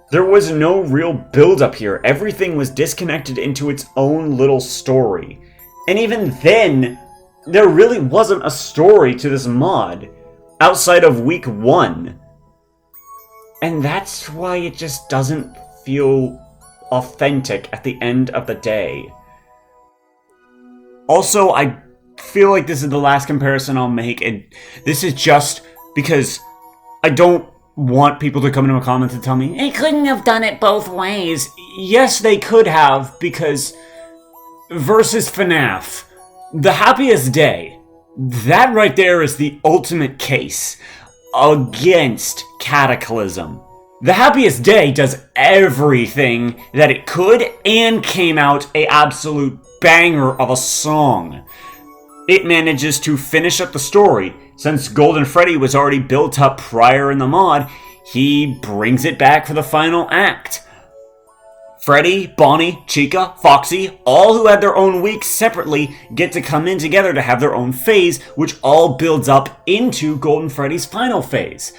There was no real build-up here. Everything was disconnected into its own little story. And even then, there really wasn't a story to this mod outside of week 1. And that's why it just doesn't feel authentic at the end of the day. Also, I feel like this is the last comparison I'll make, and this is just because I don't want people to come into my comments and tell me, they couldn't have done it both ways. Yes, they could have, because versus FNAF, The Happiest Day, that right there is the ultimate case against Cataclysm. The Happiest Day does everything that it could and came out a absolute banger of a song. It manages to finish up the story. Since Golden Freddy was already built up prior in the mod, he brings it back for the final act. Freddy, Bonnie, Chica, Foxy, all who had their own weeks separately, get to come in together to have their own phase, which all builds up into Golden Freddy's final phase.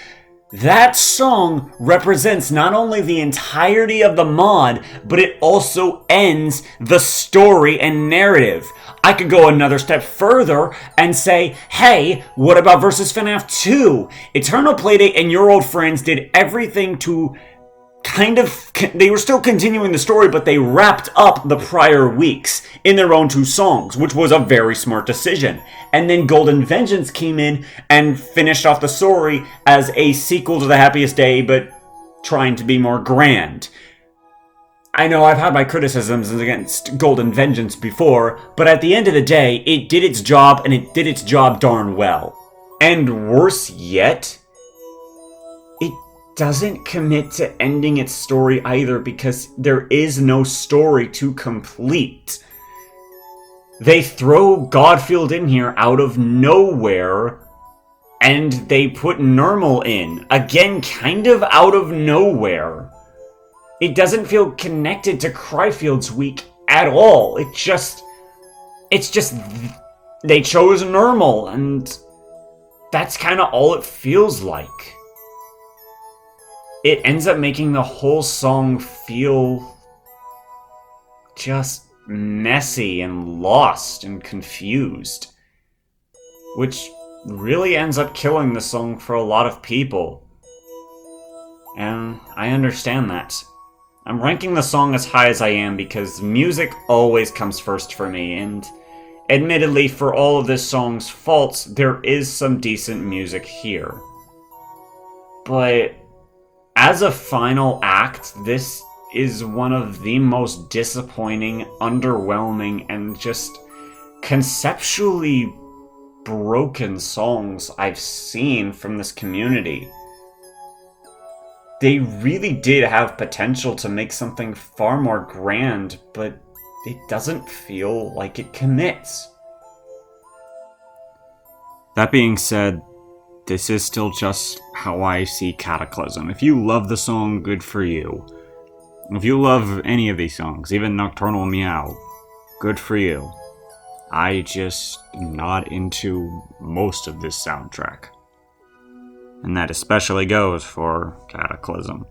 That song represents not only the entirety of the mod, but it also ends the story and narrative. I could go another step further and say, hey, what about versus FNAF 2? Eternal Playdate and Your Old Friends did everything to they were still continuing the story, but they wrapped up the prior weeks in their own 2 songs, which was a very smart decision. And then Golden Vengeance came in and finished off the story as a sequel to The Happiest Day, but trying to be more grand. I know I've had my criticisms against Golden Vengeance before, but at the end of the day, it did its job, and it did its job darn well. And worse yet, it doesn't commit to ending its story either, because there is no story to complete. They throw Gorefield in here out of nowhere, and they put Normal in, again kind of out of nowhere. It doesn't feel connected to Cryfield's week at all. It's just they chose Normal, and that's kind of all it feels like. It ends up making the whole song feel just messy and lost and confused, which really ends up killing the song for a lot of people. And I understand that. I'm ranking the song as high as I am because music always comes first for me, and admittedly, for all of this song's faults, there is some decent music here. But as a final act, this is one of the most disappointing, underwhelming, and just conceptually broken songs I've seen from this community. They really did have potential to make something far more grand, but it doesn't feel like it commits. That being said, this is still just how I see Cataclysm. If you love the song, good for you. If you love any of these songs, even Nocturnal Meow, good for you. I just am not into most of this soundtrack. And that especially goes for Cataclysm.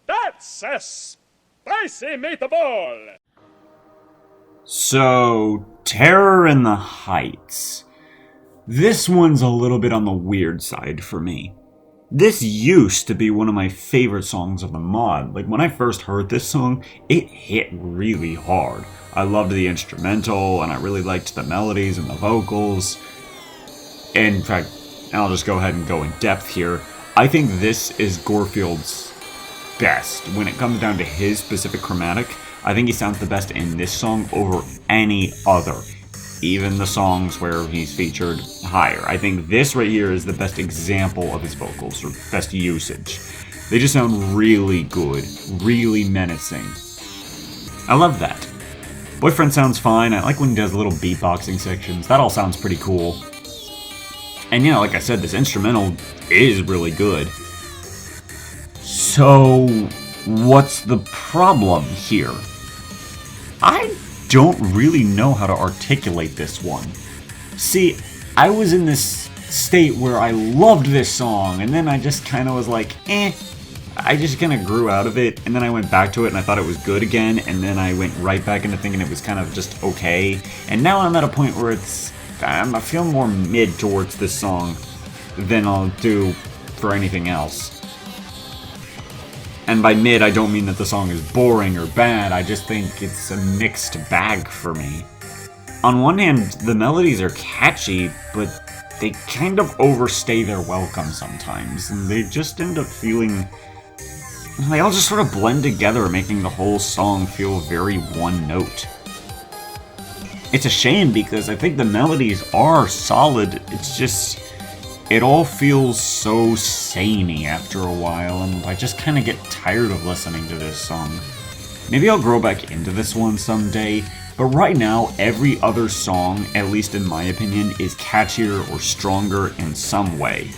That's a spicy meatball! So, Terror in the Heights. This one's a little bit on the weird side for me. This used to be one of my favorite songs of the mod. Like, when I first heard this song, it hit really hard. I loved the instrumental, and I really liked the melodies and the vocals. In fact, I'll just go ahead and go in depth here. I think this is Gorefield's best. When it comes down to his specific chromatic, I think he sounds the best in this song over any other. Even the songs where he's featured higher. I think this right here is the best example of his vocals, or best usage. They just sound really good, really menacing. I love that. Boyfriend sounds fine. I like when he does little beatboxing sections. That all sounds pretty cool. And yeah, like I said, this instrumental is really good. So, what's the problem here? I don't really know how to articulate this one. See, I was in this state where I loved this song, and then I just kind of was like, I just kind of grew out of it, and then I went back to it and I thought it was good again, and then I went right back into thinking it was kind of just okay. And now I'm at a point where I feel more mid towards this song than I'll do for anything else. And by mid, I don't mean that the song is boring or bad, I just think it's a mixed bag for me. On one hand, the melodies are catchy, but they kind of overstay their welcome sometimes, and they just end up feeling... they all just sort of blend together, making the whole song feel very one note. It's a shame because I think the melodies are solid, it's just... it all feels so samey after a while, and I just kind of get tired of listening to this song. Maybe I'll grow back into this one someday, but right now, every other song, at least in my opinion, is catchier or stronger in some way.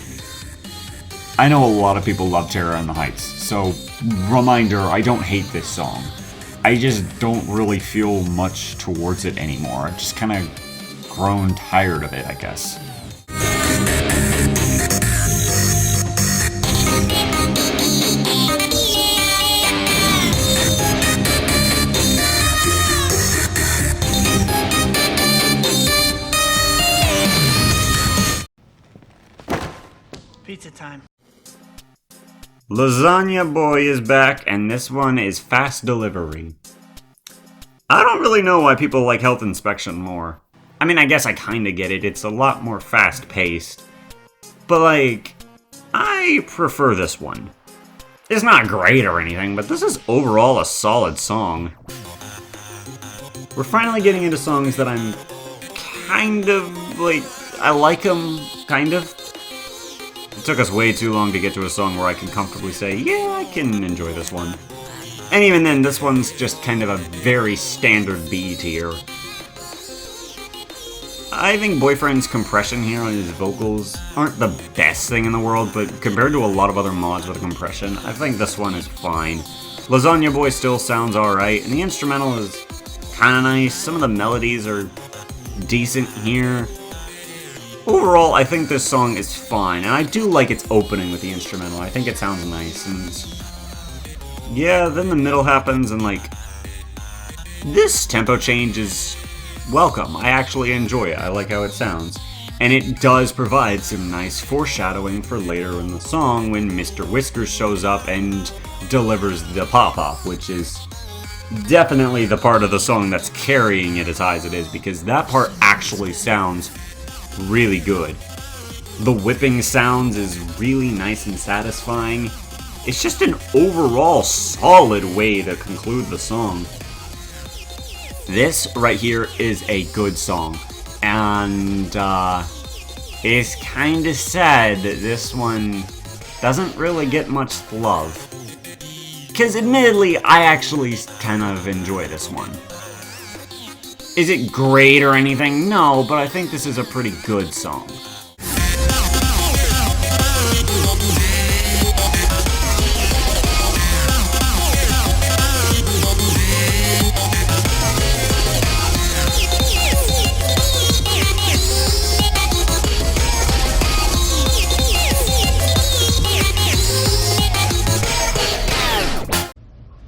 I know a lot of people love Terror in the Heights, so reminder, I don't hate this song. I just don't really feel much towards it anymore. I've just kind of grown tired of it, I guess. Pizza time. Lasagna Boy is back, and this one is fast delivery. I don't really know why people like Health Inspection more. I mean, I guess I kinda get it, it's a lot more fast-paced. But like, I prefer this one. It's not great or anything, but this is overall a solid song. We're finally getting into songs that I'm kind of, like, I like them, kind of. It took us way too long to get to a song where I can comfortably say, yeah, I can enjoy this one. And even then, this one's just kind of a very standard B tier. I think Boyfriend's compression here on his vocals aren't the best thing in the world, but compared to a lot of other mods with compression, I think this one is fine. Lasagna Boy still sounds alright, and the instrumental is kinda nice. Some of the melodies are decent here. Overall, I think this song is fine, and I do like its opening with the instrumental. I think it sounds nice, and yeah, then the middle happens, and like, this tempo change is welcome. I actually enjoy it. I like how it sounds. And it does provide some nice foreshadowing for later in the song when Mr. Whiskers shows up and delivers the pop-off, which is definitely the part of the song that's carrying it as high as it is, because that part actually sounds really good. The whipping sounds is really nice and satisfying. It's just an overall solid way to conclude the song. This right here is a good song, and it's kinda sad that this one doesn't really get much love. Because admittedly, I actually kind of enjoy this one. Is it great or anything? No, but I think this is a pretty good song.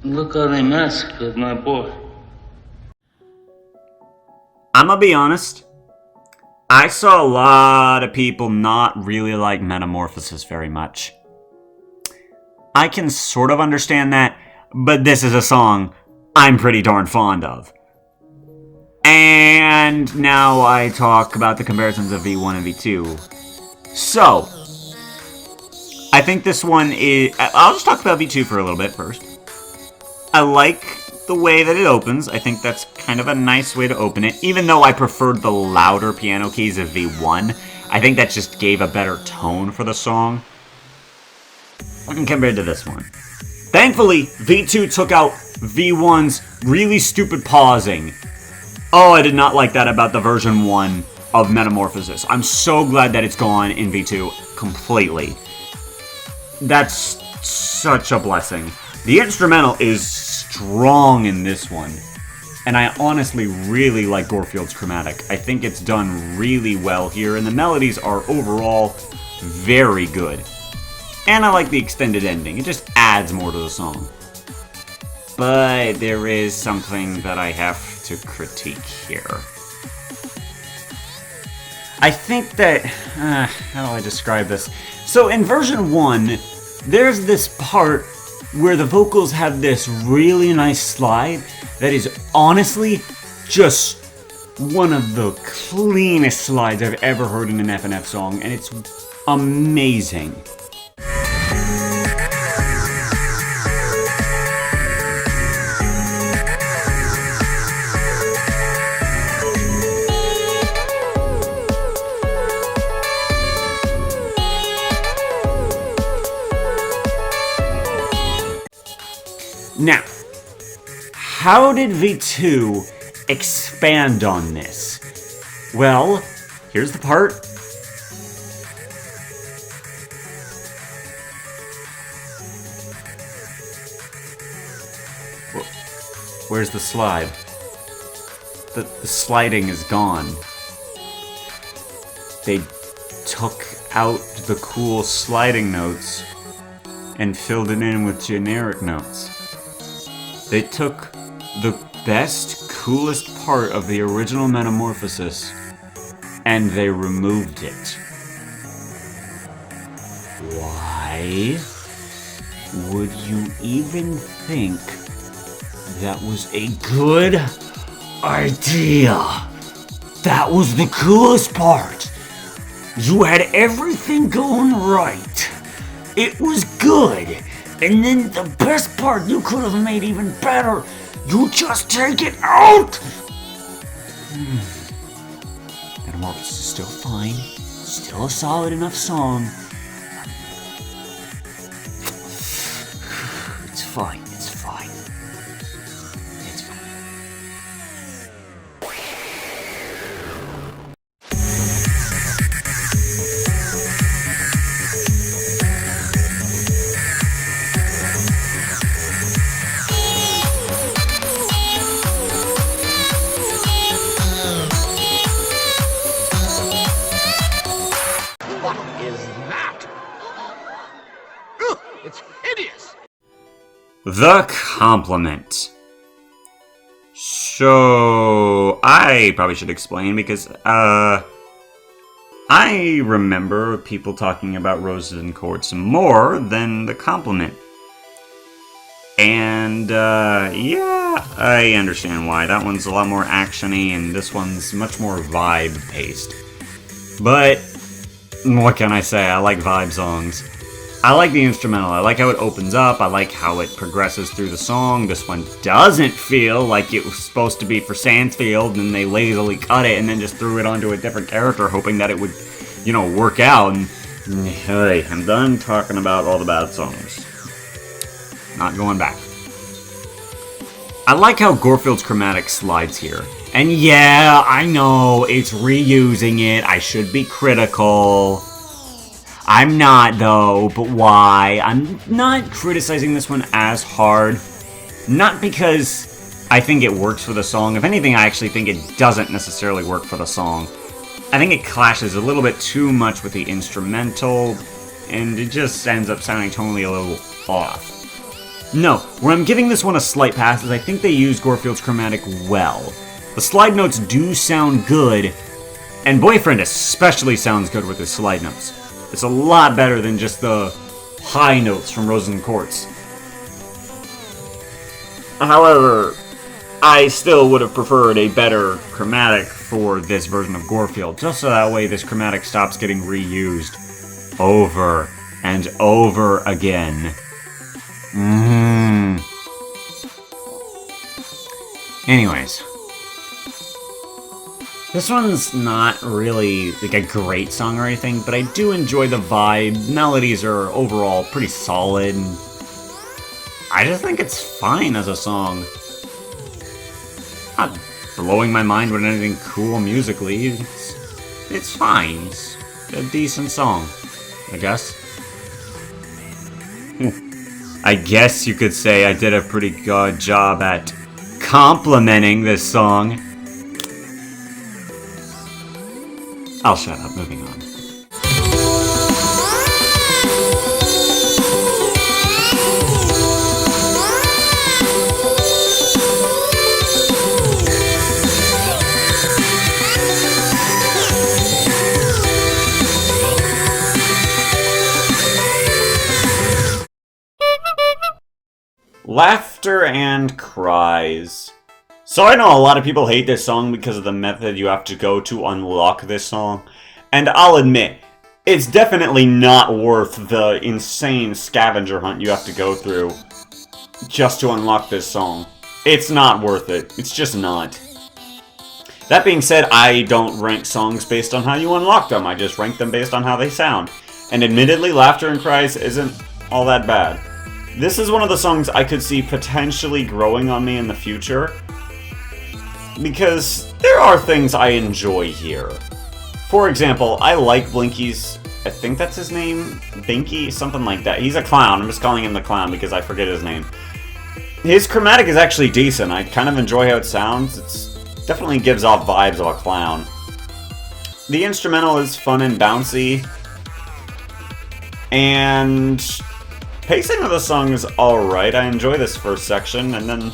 Look how they massacred my boy. I'ma be honest, I saw a lot of people not really like Metamorphosis very much. I can sort of understand that, but this is a song I'm pretty darn fond of. And now I talk about the comparisons of V1 and V2. So, I think this one is... I'll just talk about V2 for a little bit first. I like the way that it opens. I think that's kind of a nice way to open it. Even though I preferred the louder piano keys of V1, I think that just gave a better tone for the song compared to this one. Thankfully, V2 took out V1's really stupid pausing. Oh, I did not like that about the version 1 of Metamorphosis. I'm so glad that it's gone in V2 completely. That's such a blessing. The instrumental is strong in this one, and I honestly really like Gorefield's chromatic. I think it's done really well here, and the melodies are overall very good. And I like the extended ending. It just adds more to the song. But there is something that I have to critique here. I think that... how do I describe this? So in version 1, there's this part where the vocals have this really nice slide that is honestly just one of the cleanest slides I've ever heard in an FNF song, and it's amazing. Now, how did V2 expand on this? Well, here's the part. Where's the slide? The sliding is gone. They took out the cool sliding notes and filled it in with generic notes. They took the best, coolest part of the original Metamorphosis and they removed it. Why would you even think that was a good idea? That was the coolest part. You had everything going right. It was good. And then the best part you could have made even better, you just take it out! Metamorphosis is still fine. Still a solid enough song. It's fine, it's fine. It's hideous. The Compliment. So, I probably should explain because, I remember people talking about Roses and Courts more than The Compliment. And, yeah, I understand why. That one's a lot more action-y, and this one's much more vibe-paced. But, what can I say? I like vibe songs. I like the instrumental. I like how it opens up. I like how it progresses through the song. This one doesn't feel like it was supposed to be for Sansfield, and they lazily cut it and then just threw it onto a different character, hoping that it would, you know, work out. And, hey, I'm done talking about all the bad songs. Not going back. I like how Gorefield's chromatic slides here. And yeah, I know, it's reusing it. I should be critical. I'm not, though, but why? I'm not criticizing this one as hard. Not because I think it works for the song. If anything, I actually think it doesn't necessarily work for the song. I think it clashes a little bit too much with the instrumental, and it just ends up sounding tonally a little off. No, where I'm giving this one a slight pass is I think they use Gorefield's chromatic well. The slide notes do sound good, and Boyfriend especially sounds good with his slide notes. It's a lot better than just the high notes from Roses and Courts. However, I still would have preferred a better chromatic for this version of Gorefield, just so that way this chromatic stops getting reused over and over again. Anyways. This one's not really like a great song or anything, but I do enjoy the vibe. Melodies are overall pretty solid, and I just think it's fine as a song. Not blowing my mind with anything cool musically. It's fine. It's a decent song, I guess. I guess you could say I did a pretty good job at complimenting this song. I'll shut up, moving on. Laughter and Cries. So I know a lot of people hate this song because of the method you have to go to unlock this song. And I'll admit, it's definitely not worth the insane scavenger hunt you have to go through just to unlock this song. It's not worth it. It's just not. That being said, I don't rank songs based on how you unlock them. I just rank them based on how they sound. And admittedly, Laughter and Cries isn't all that bad. This is one of the songs I could see potentially growing on me in the future, because there are things I enjoy here. For example, I like Blinky's, I think that's his name, Binky, something like that. He's a clown, I'm just calling him the clown because I forget his name. His chromatic is actually decent, I kind of enjoy how it sounds. It definitely gives off vibes of a clown. The instrumental is fun and bouncy, and pacing of the song is alright. I enjoy this first section, and then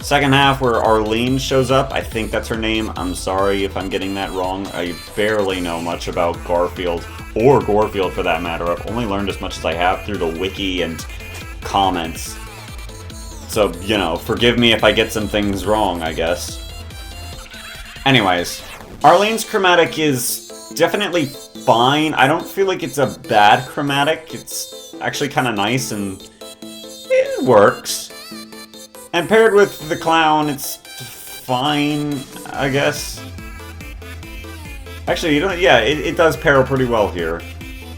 second half where Arlene shows up, I think that's her name. I'm sorry if I'm getting that wrong. I barely know much about Gorefield, or Gorefield for that matter. I've only learned as much as I have through the wiki and comments. So, you know, forgive me if I get some things wrong, I guess. Anyways, Arlene's chromatic is definitely fine. I don't feel like it's a bad chromatic. It's actually kind of nice and it works. And paired with the clown, it's fine, I guess. Actually, you know, yeah, it does pair pretty well here.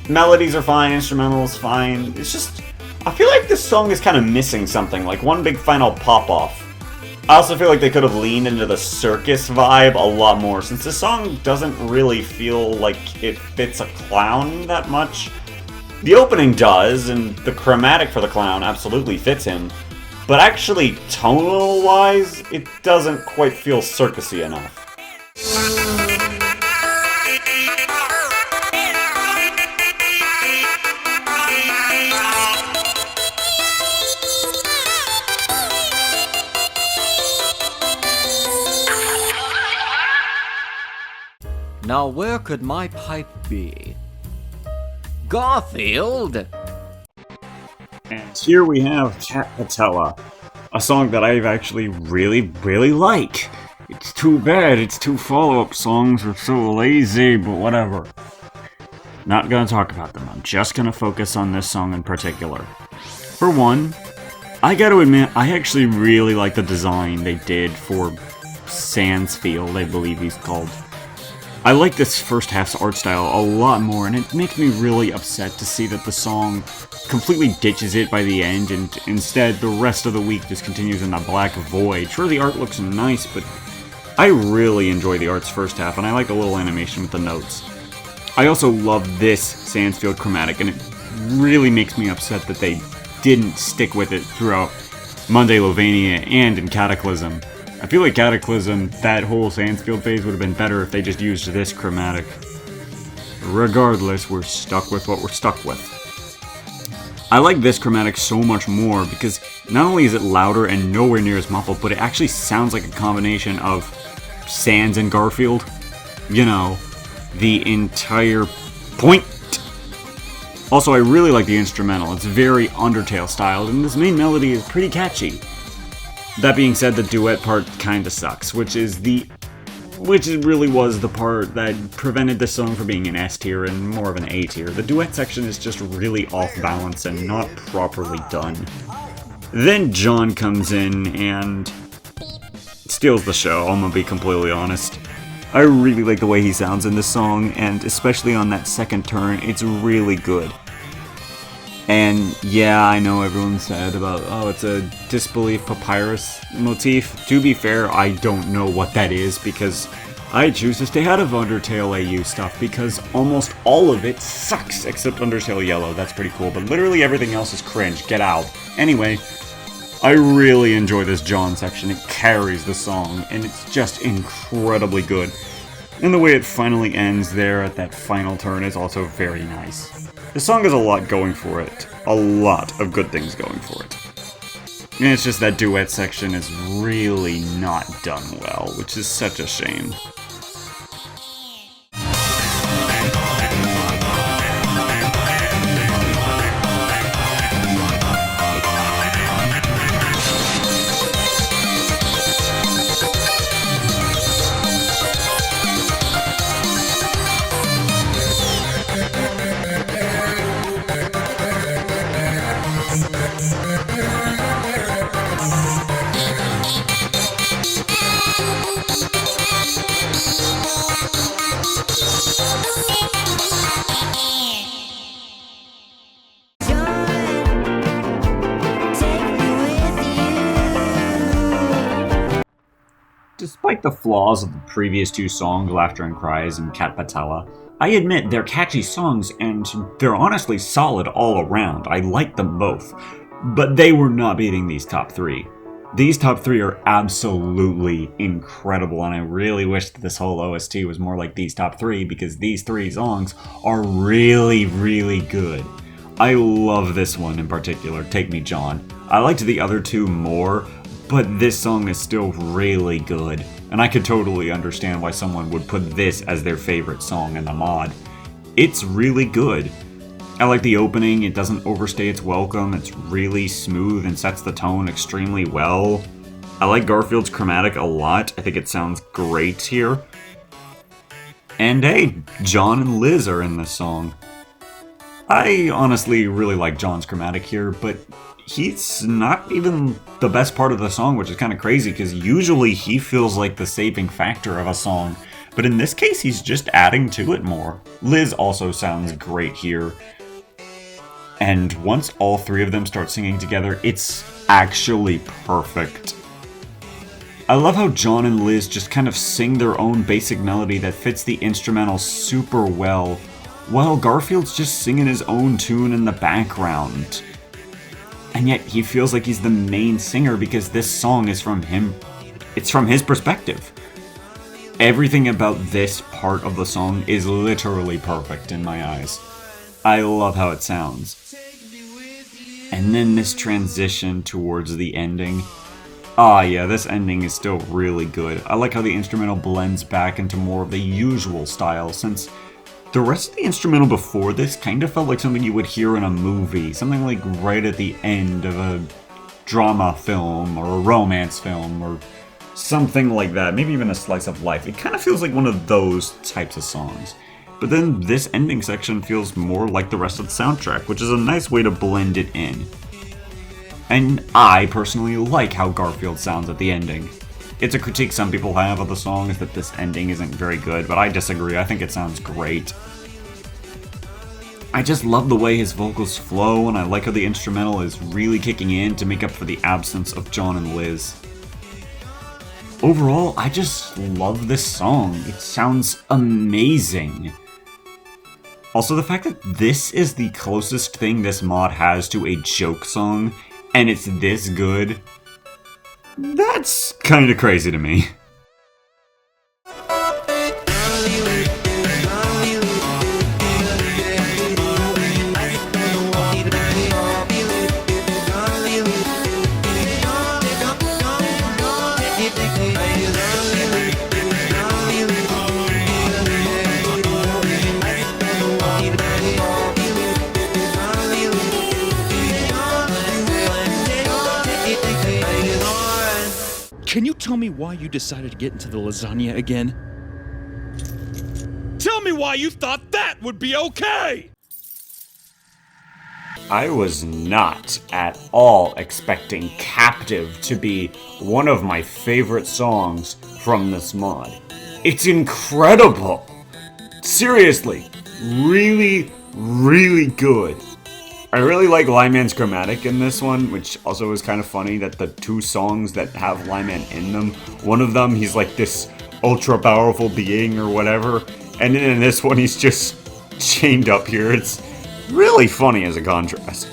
Melodies are fine, instrumentals fine. It's just, I feel like this song is kind of missing something, like one big final pop-off. I also feel like they could have leaned into the circus vibe a lot more, since this song doesn't really feel like it fits a clown that much. The opening does, and the chromatic for the clown absolutely fits him. But actually, tonal-wise, it doesn't quite feel circusy enough. Now where could my pipe be? Gorefield! And here we have Cat Patella, a song that I actually really like. It's too bad its two follow-up songs are so lazy, but whatever. Not gonna talk about them, I'm just gonna focus on this song in particular. For one, I gotta admit, I actually really like the design they did for Sansfield, I believe he's called. I like this first half's art style a lot more, and it makes me really upset to see that the song completely ditches it by the end, and instead the rest of the week just continues in a black void. Sure, the art looks nice, but I really enjoy the art's first half, and I like the little animation with the notes. I also love this Sansfield chromatic, and it really makes me upset that they didn't stick with it throughout Monday Lovania and in Cataclysm. I feel like Cataclysm, that whole Sansfield phase would have been better if they just used this chromatic. Regardless, we're stuck with what we're stuck with. I like this chromatic so much more because not only is it louder and nowhere near as muffled, but it actually sounds like a combination of Sans and Gorefield. You know, the entire point. Also, I really like the instrumental. It's very Undertale styled, and this main melody is pretty catchy. That being said, the duet part kinda sucks, which really was the part that prevented this song from being an S tier and more of an A tier. The duet section is just really off balance and not properly done. Then John comes in and steals the show, I'm gonna be completely honest. I really like the way he sounds in this song, and especially on that second turn, it's really good. And yeah, I know everyone said about, oh, it's a disbelief papyrus motif. To be fair, I don't know what that is because I choose to stay out of Undertale AU stuff because almost all of it sucks except Undertale Yellow. That's pretty cool, but literally everything else is cringe. Get out. Anyway, I really enjoy this John section. It carries the song, and it's just incredibly good. And the way it finally ends there at that final turn is also very nice. The song has a lot going for it. A lot of good things going for it. And it's just that duet section is really not done well, which is such a shame. Despite the flaws of the previous two songs, Laughter and Cries and Cat Patella, I admit they're catchy songs and they're honestly solid all around. I like them both. But they were not beating these top three. These top three are absolutely incredible, and I really wish that this whole OST was more like these top three because these three songs are really good. I love this one in particular, Take Me John. I liked the other two more, but this song is still really good, and I could totally understand why someone would put this as their favorite song in the mod. It's really good. I like the opening, it doesn't overstay its welcome, it's really smooth and sets the tone extremely well. I like Garfield's chromatic a lot, I think it sounds great here. And hey, John and Liz are in this song. I honestly really like John's chromatic here, but he's not even the best part of the song, which is kind of crazy because usually he feels like the saving factor of a song, but in this case he's just adding to it more. Liz also sounds great here, and once all three of them start singing together, it's actually perfect. I love how John and Liz just kind of sing their own basic melody that fits the instrumental super well, while Garfield's just singing his own tune in the background. And yet he feels like he's the main singer because this song is from him. It's from his perspective. Everything about this part of the song is literally perfect in my eyes. I love how it sounds. And then this transition towards the ending. Ah, yeah, this ending is still really good. I like how the instrumental blends back into more of the usual style, since the rest of the instrumental before this kind of felt like something you would hear in a movie, something like right at the end of a drama film or a romance film or something like that, maybe even a slice of life. It kind of feels like one of those types of songs. But then this ending section feels more like the rest of the soundtrack, which is a nice way to blend it in. And I personally like how Gorefield sounds at the ending. It's a critique some people have of the song is that this ending isn't very good, but I disagree. I think it sounds great. I just love the way his vocals flow, and I like how the instrumental is really kicking in to make up for the absence of John and Liz. Overall, I just love this song. It sounds amazing. Also, the fact that this is the closest thing this mod has to a joke song, and it's this good, that's kinda crazy to me. Can you tell me why you decided to get into the lasagna again? Tell me why you thought that would be okay! I was not at all expecting Captive to be one of my favorite songs from this mod. It's incredible! Seriously, really, really good. I really like Lyman's Chromatic in this one, which also is kind of funny that the two songs that have Lyman in them, one of them he's like this ultra powerful being or whatever, and then in this one he's just chained up here. It's really funny as a contrast.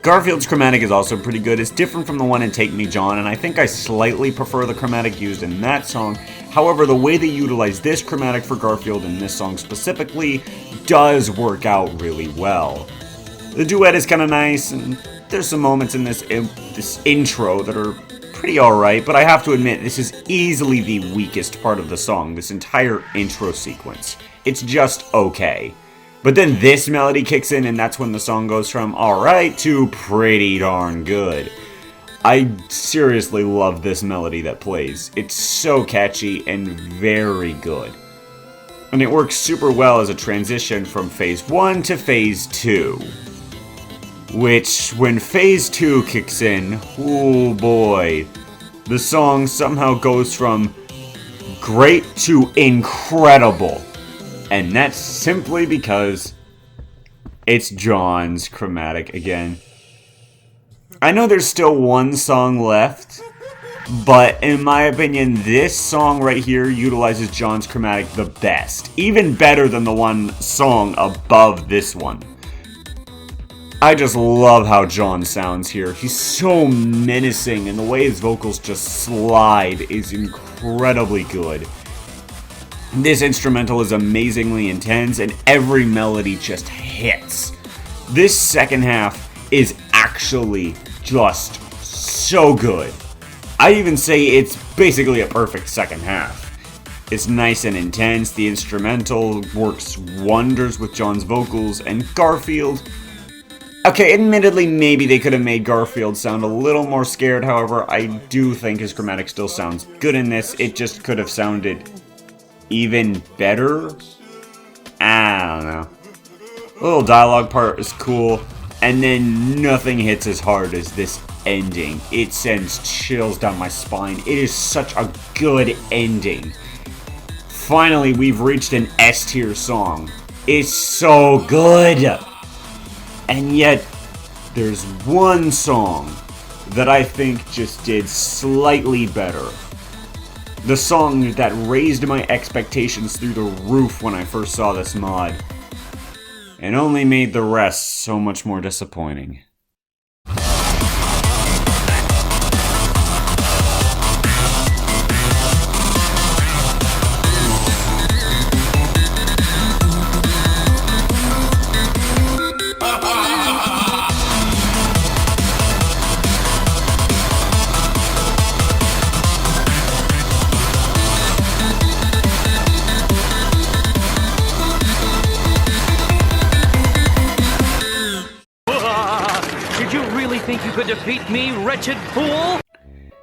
Garfield's Chromatic is also pretty good. It's different from the one in Take Me John, and I think I slightly prefer the chromatic used in that song. However, the way they utilize this chromatic for Gorefield in this song specifically does work out really well. The duet is kind of nice, and there's some moments in this intro that are pretty alright, but I have to admit, this is easily the weakest part of the song, this entire intro sequence. It's just okay. But then this melody kicks in, and that's when the song goes from alright to pretty darn good. I seriously love this melody that plays. It's so catchy and very good. And it works super well as a transition from Phase 1 to Phase 2. Which, when Phase 2 kicks in, oh boy, the song somehow goes from great to incredible. And that's simply because it's John's chromatic again. I know there's still one song left, but in my opinion, this song right here utilizes John's chromatic the best. Even better than the one song above this one. I just love how John sounds here. He's so menacing, and the way his vocals just slide is incredibly good. This instrumental is amazingly intense, and every melody just hits. This second half is actually just so good. I even say it's basically a perfect second half. It's nice and intense, the instrumental works wonders with John's vocals, and Gorefield... Okay, admittedly, maybe they could have made Gorefield sound a little more scared, however, I do think his chromatic still sounds good in this. It just could have sounded even better? I don't know. The little dialogue part is cool, and then nothing hits as hard as this ending. It sends chills down my spine. It is such a good ending. Finally, we've reached an S-tier song. It's so good! And yet, there's one song that I think just did slightly better. The song that raised my expectations through the roof when I first saw this mod, and only made the rest so much more disappointing. you really think you could defeat me, wretched fool?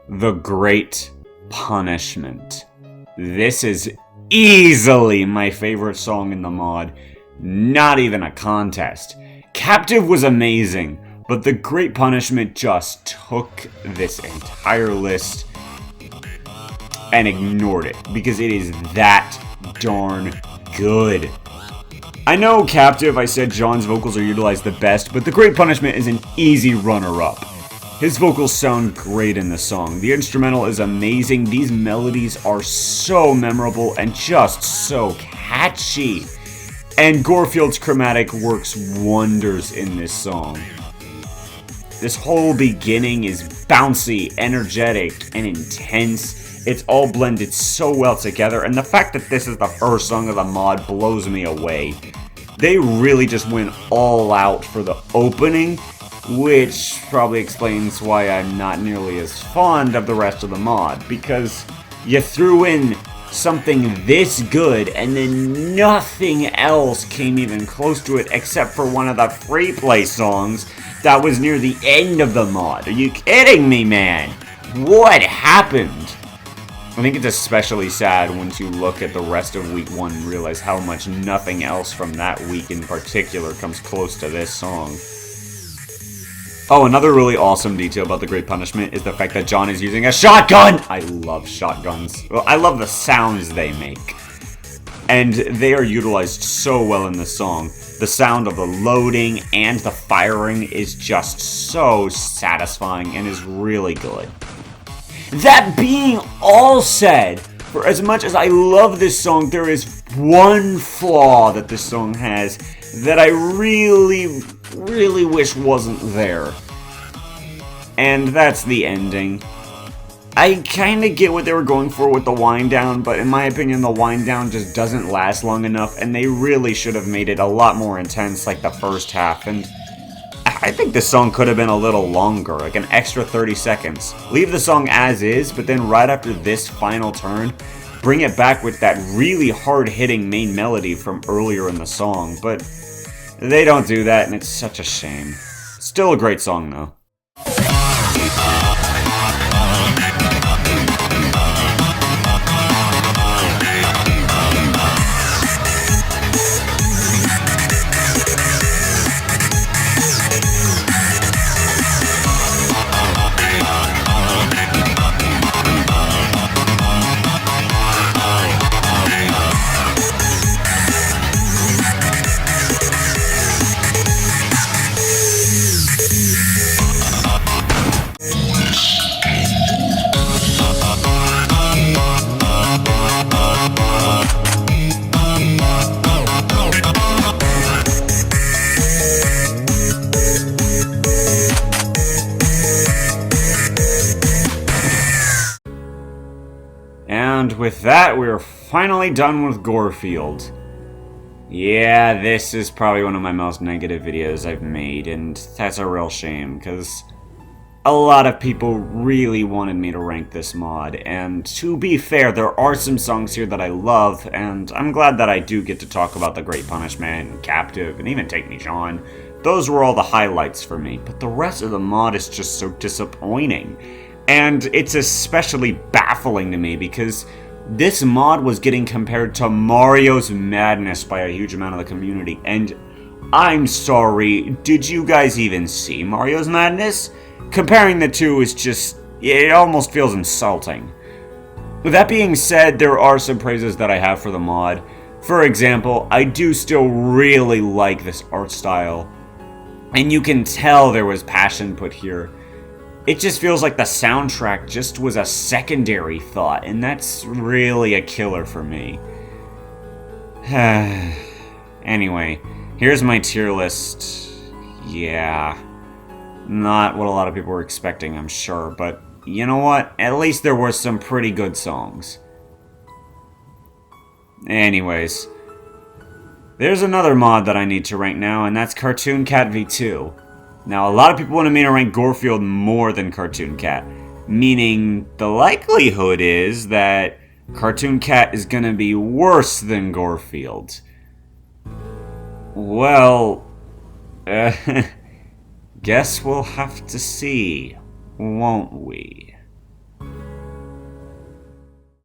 The Great Punishment. This is easily my favorite song in the mod. Not even a contest. Captive was amazing, but The Great Punishment just took this entire list and ignored it, because it is that darn good. I know Captive, I said John's vocals are utilized the best, but The Great Punishment is an easy runner-up. His vocals sound great in the song. The instrumental is amazing. These melodies are so memorable and just so catchy. And Gorefield's chromatic works wonders in this song. This whole beginning is bouncy, energetic, and intense. It's all blended so well together, and the fact that this is the first song of the mod blows me away. They really just went all out for the opening, which probably explains why I'm not nearly as fond of the rest of the mod, because you threw in something this good and then nothing else came even close to it except for one of the free play songs that was near the end of the mod. Are you kidding me, man? What happened? I think it's especially sad once you look at the rest of week 1 and realize how much nothing else from that week in particular comes close to this song. Oh, another really awesome detail about The Great Punishment is the fact that John is using a shotgun! I love shotguns. Well, I love the sounds they make. And they are utilized so well in this song. The sound of the loading and the firing is just so satisfying and is really good. That being all said, for as much as I love this song, there is one flaw that this song has that I really wish wasn't there. And that's the ending. I kinda get what they were going for with the wind down, but in my opinion the wind down just doesn't last long enough, and they really should have made it a lot more intense like the first half, and I think this song could have been a little longer, like an extra 30 seconds. Leave the song as is, but then right after this final turn, bring it back with that really hard-hitting main melody from earlier in the song, but they don't do that, and it's such a shame. Still a great song, though. And with that, we're finally done with Gorefield. Yeah, this is probably one of my most negative videos I've made, and that's a real shame, because a lot of people really wanted me to rank this mod, and to be fair, there are some songs here that I love, and I'm glad that I do get to talk about The Great Punishment, and Captive, and even Take Me Sean. Those were all the highlights for me, but the rest of the mod is just so disappointing. And it's especially baffling to me because this mod was getting compared to Mario's Madness by a huge amount of the community. And I'm sorry, did you guys even see Mario's Madness? Comparing the two is just, it almost feels insulting. With that being said, there are some praises that I have for the mod. For example, I do still really like this art style. And you can tell there was passion put here. It just feels like the soundtrack just was a secondary thought, and that's really a killer for me. Anyway, here's my tier list. Yeah, not what a lot of people were expecting, I'm sure, but you know what? At least there were some pretty good songs. Anyways, there's another mod that I need to rank now, and that's Cartoon Cat V2. Now, a lot of people wanted me to rank Gorefield more than Cartoon Cat, meaning the likelihood is that Cartoon Cat is gonna be worse than Gorefield. Well, Guess we'll have to see, won't we?